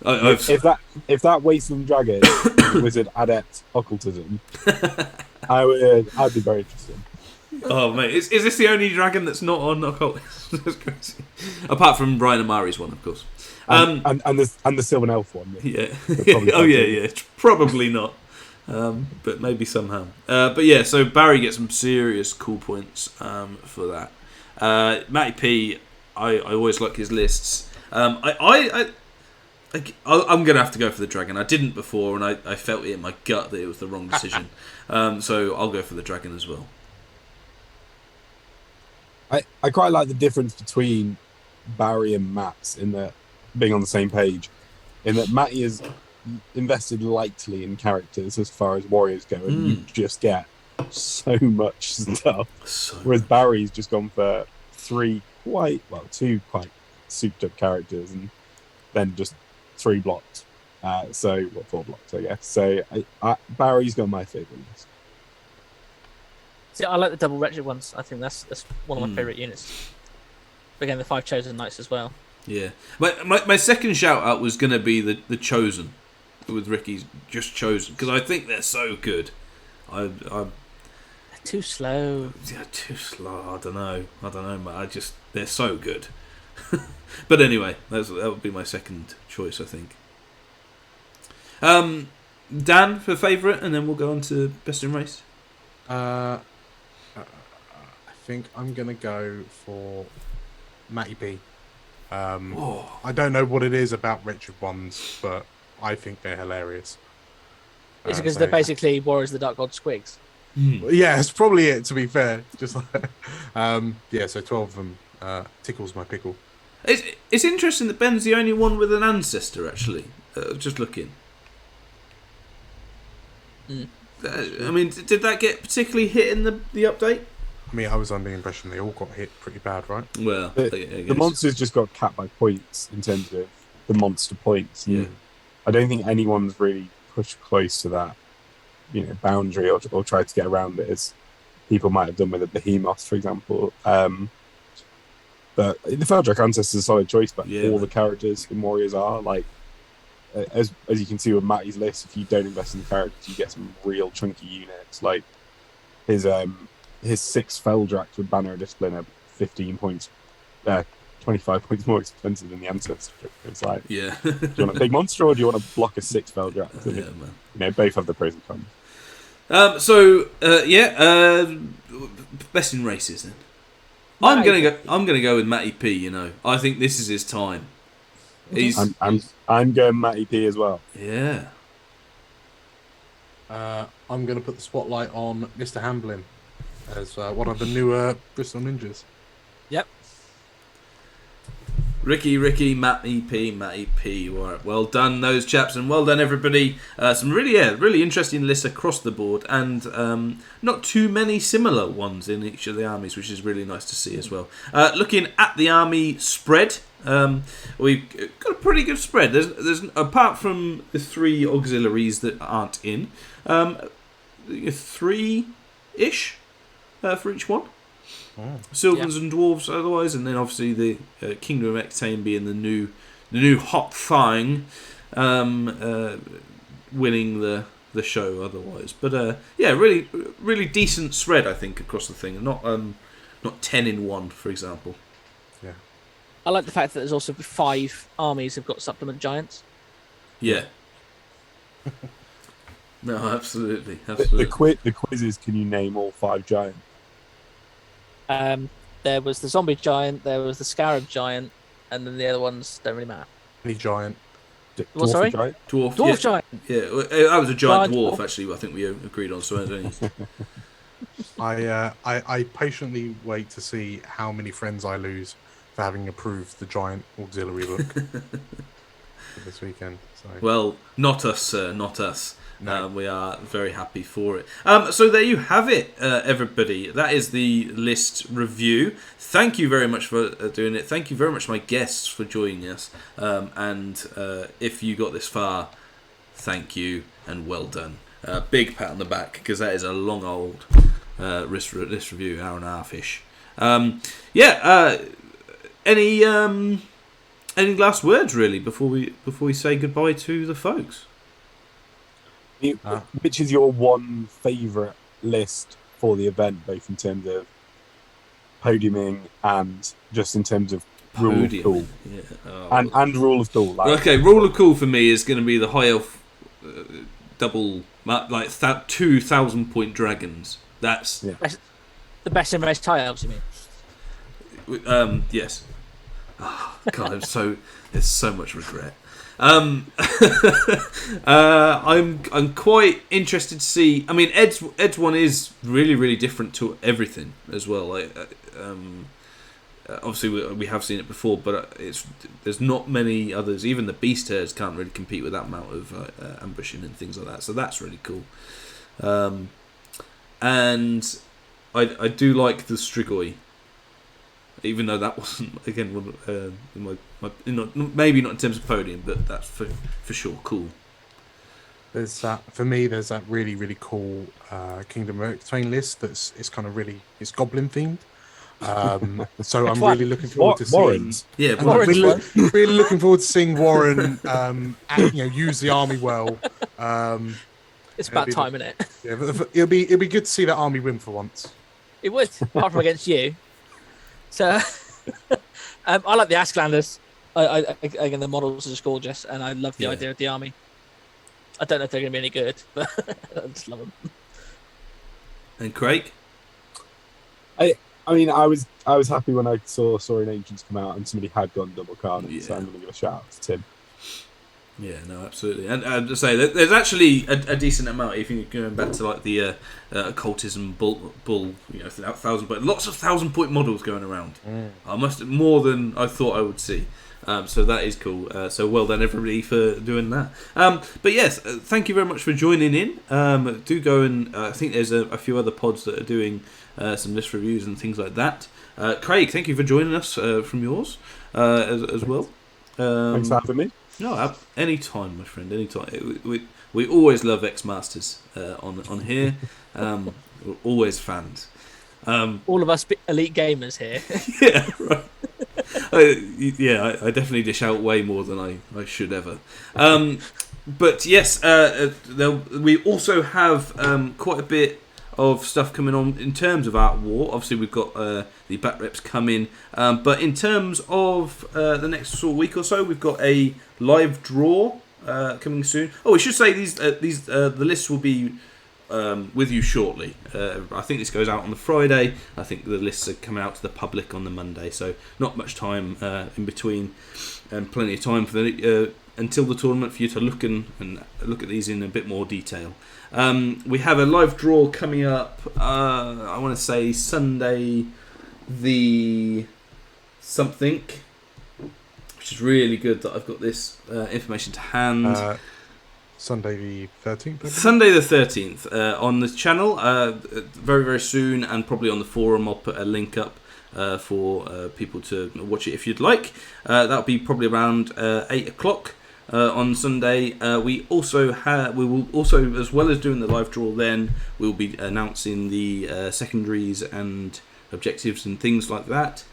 If that Wasteland dragon is wizard adept occultism, I'd be very interested. Oh mate, is this the only dragon that's not on Occult? That's crazy. Apart from Brian Amari's one, of course. And the Sylvan Elf one. Yeah. Oh yeah. Probably not. But maybe somehow. But yeah, so Barry gets some serious cool points for that. Matty P, I always like his lists. I'm gonna have to go for the dragon. I didn't before, and I felt it in my gut that it was the wrong decision. So I'll go for the dragon as well. I quite like the difference between Barry and Matt's in that being on the same page, in that Matty is invested lightly in characters as far as warriors go, and you just get so much stuff. Whereas Barry's just gone for two quite souped up characters, and then just 3 blocks. 4 blocks, I guess. So Barry's got my favourite list. See, I like the double wretched ones. I think that's one of my favourite units. But again, the 5 chosen knights as well. Yeah, my second shout out was going to be the chosen, with Ricky's just chosen, because I think they're so good. They're too slow. Yeah, too slow. I don't know, man. They're so good. But anyway, that would be my second choice, I think. Dan for favourite, and then we'll go on to best in race. I think I'm gonna go for Matty B. I don't know what it is about wretched ones, but I think they're hilarious. Is it because they're basically Warriors of the Dark God squigs? Yeah, it's probably it, to be fair. Just like, so 12 of them tickles my pickle. It's interesting that Ben's the only one with an ancestor, actually. Just looking. I mean, did that get particularly hit in the update? I mean, I was under the impression they all got hit pretty bad, right? Well, the monsters just got capped by points in terms of the monster points. Yeah. I don't think anyone's really pushed close to that, boundary or tried to get around it, as people might have done with the behemoths, for example. But the Feldrak Ancestor is a solid choice, but all the characters in Warriors are like, as you can see with Matty's list, if you don't invest in the characters, you get some real chunky units. Like his 6 Feldrak with Banner of Discipline are 15 points, 25 points more expensive than the Ancestor. It's like, do you want a big monster or do you want to block a 6 Feldrak? Man. Both have the pros and cons. Best in races then. I'm gonna go with Matty P. I think this is his time. I'm going Matty P as well. Yeah. I'm going to put the spotlight on Mr. Hamblin as one of the newer Bristol Ninjas. Yep. Ricky, Matty P. Well done, those chaps, and well done, everybody. Some really interesting lists across the board, and not too many similar ones in each of the armies, which is really nice to see as well. Looking at the army spread, we've got a pretty good spread. There's apart from the 3 auxiliaries that aren't in, 3-ish for each one. Sylvans and Dwarves otherwise, and then obviously the Kingdom of Equitaine being the new hot thing, winning the show otherwise. But really decent spread, I think, across the thing. Not 10 in 1, for example. Yeah. I like the fact that there's also 5 armies have got supplement giants. Yeah. No, absolutely. The quiz is, can you name all 5 giants? There was the zombie giant, there was the scarab giant, and then the other ones don't really matter. Any giant. What, sorry? Dwarf giant. Yeah, that was a giant dwarf, actually. I think we agreed on. So I patiently wait to see how many friends I lose for having approved the giant auxiliary book for this weekend. So. Well, not us, sir, not us. No. We are very happy for it. So there you have it, everybody. That is the list review. Thank you very much for doing it. Thank you very much, my guests, for joining us. And if you got this far, thank you and well done. Big pat on the back, because that is a long old list review, hour and a half-ish. Any last words, really, before we say goodbye to the folks? Which is your one favourite list for the event, both in terms of podiuming and just in terms of rule of cool. Yeah. And rule of cool. Like, okay, rule of cool for me is going to be the high elf double, like 2,000 point dragons. That's the best in race high elves, you mean? Yes. Oh, God, there's so much regret. I'm quite interested to see. I mean, Ed's one is really, really different to everything as well. Obviously, we have seen it before, but there's not many others. Even the beast hairs can't really compete with that amount of ambushing and things like that. So that's really cool. And I do like the Strigoi. Even though that wasn't, again, maybe not in terms of podium, but that's for sure cool. There's that really, really cool Kingdom of Equitaine list it's kind of really, it's goblin themed. So I'm really looking forward to seeing. Yeah, really looking forward to seeing Warren use the army well. It's about time, isn't it? Yeah, it'll be good to see that army win for once. It would, apart from against you. So, I like the Asklanders. Again, the models are just gorgeous, and I love the idea of the army. I don't know if they're going to be any good, but I just love them. And Craig? I mean, I was happy when I saw Saurian Ancients come out and somebody had gone double carnage, so I'm going to give a shout out to Tim. Yeah, no, absolutely. And to say that there's actually a decent amount, if you're going back to like the occultism bull, 1,000 point, lots of 1,000 point models going around. Almost more than I thought I would see. So that is cool. So well done everybody for doing that. But yes, thank you very much for joining in. Do go and I think there's a few other pods that are doing some list reviews and things like that. Craig, thank you for joining us from yours as well. Thanks for having me. No, any time, my friend, any time. We always love X-Masters on here. We're always fans. All of us elite gamers here. Yeah, right. I definitely dish out way more than I should ever. But yes, we also have quite a bit of stuff coming on in terms of Art of War. Obviously, we've got the bat reps coming, but in terms of the next sort of week or so, we've got a live draw coming soon. Oh, we should say the lists will be with you shortly. I think this goes out on the Friday. I think the lists are coming out to the public on the Monday, so not much time in between, and plenty of time for until the tournament for you to look at these in a bit more detail. We have a live draw coming up. I want to say Sunday, the something, which is really good that I've got this information to hand. Sunday the 13th. Sunday the 13th on the channel. Very, very soon, and probably on the forum. I'll put a link up for people to watch it if you'd like. That'll be probably around 8 o'clock. On Sunday, we will also, as well as doing the live draw, then we'll be announcing the secondaries and objectives and things like that.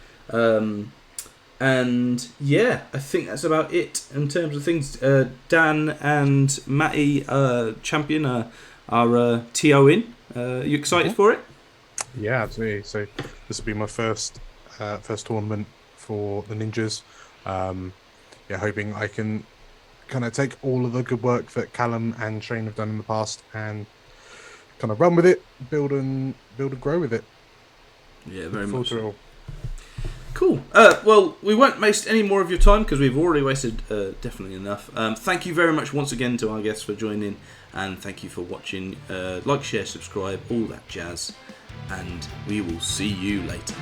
And yeah, I think that's about it in terms of things. Dan and Matty champion are TO-ing. You excited for it? Yeah, absolutely. So this will be my first tournament for the ninjas. Hoping I can kind of take all of the good work that Callum and Shane have done in the past and kind of run with it, build and grow with it. Yeah, very much. So. Cool. Well, we won't waste any more of your time because we've already wasted definitely enough. Thank you very much once again to our guests for joining, and thank you for watching. Like, share, subscribe, all that jazz, and we will see you later.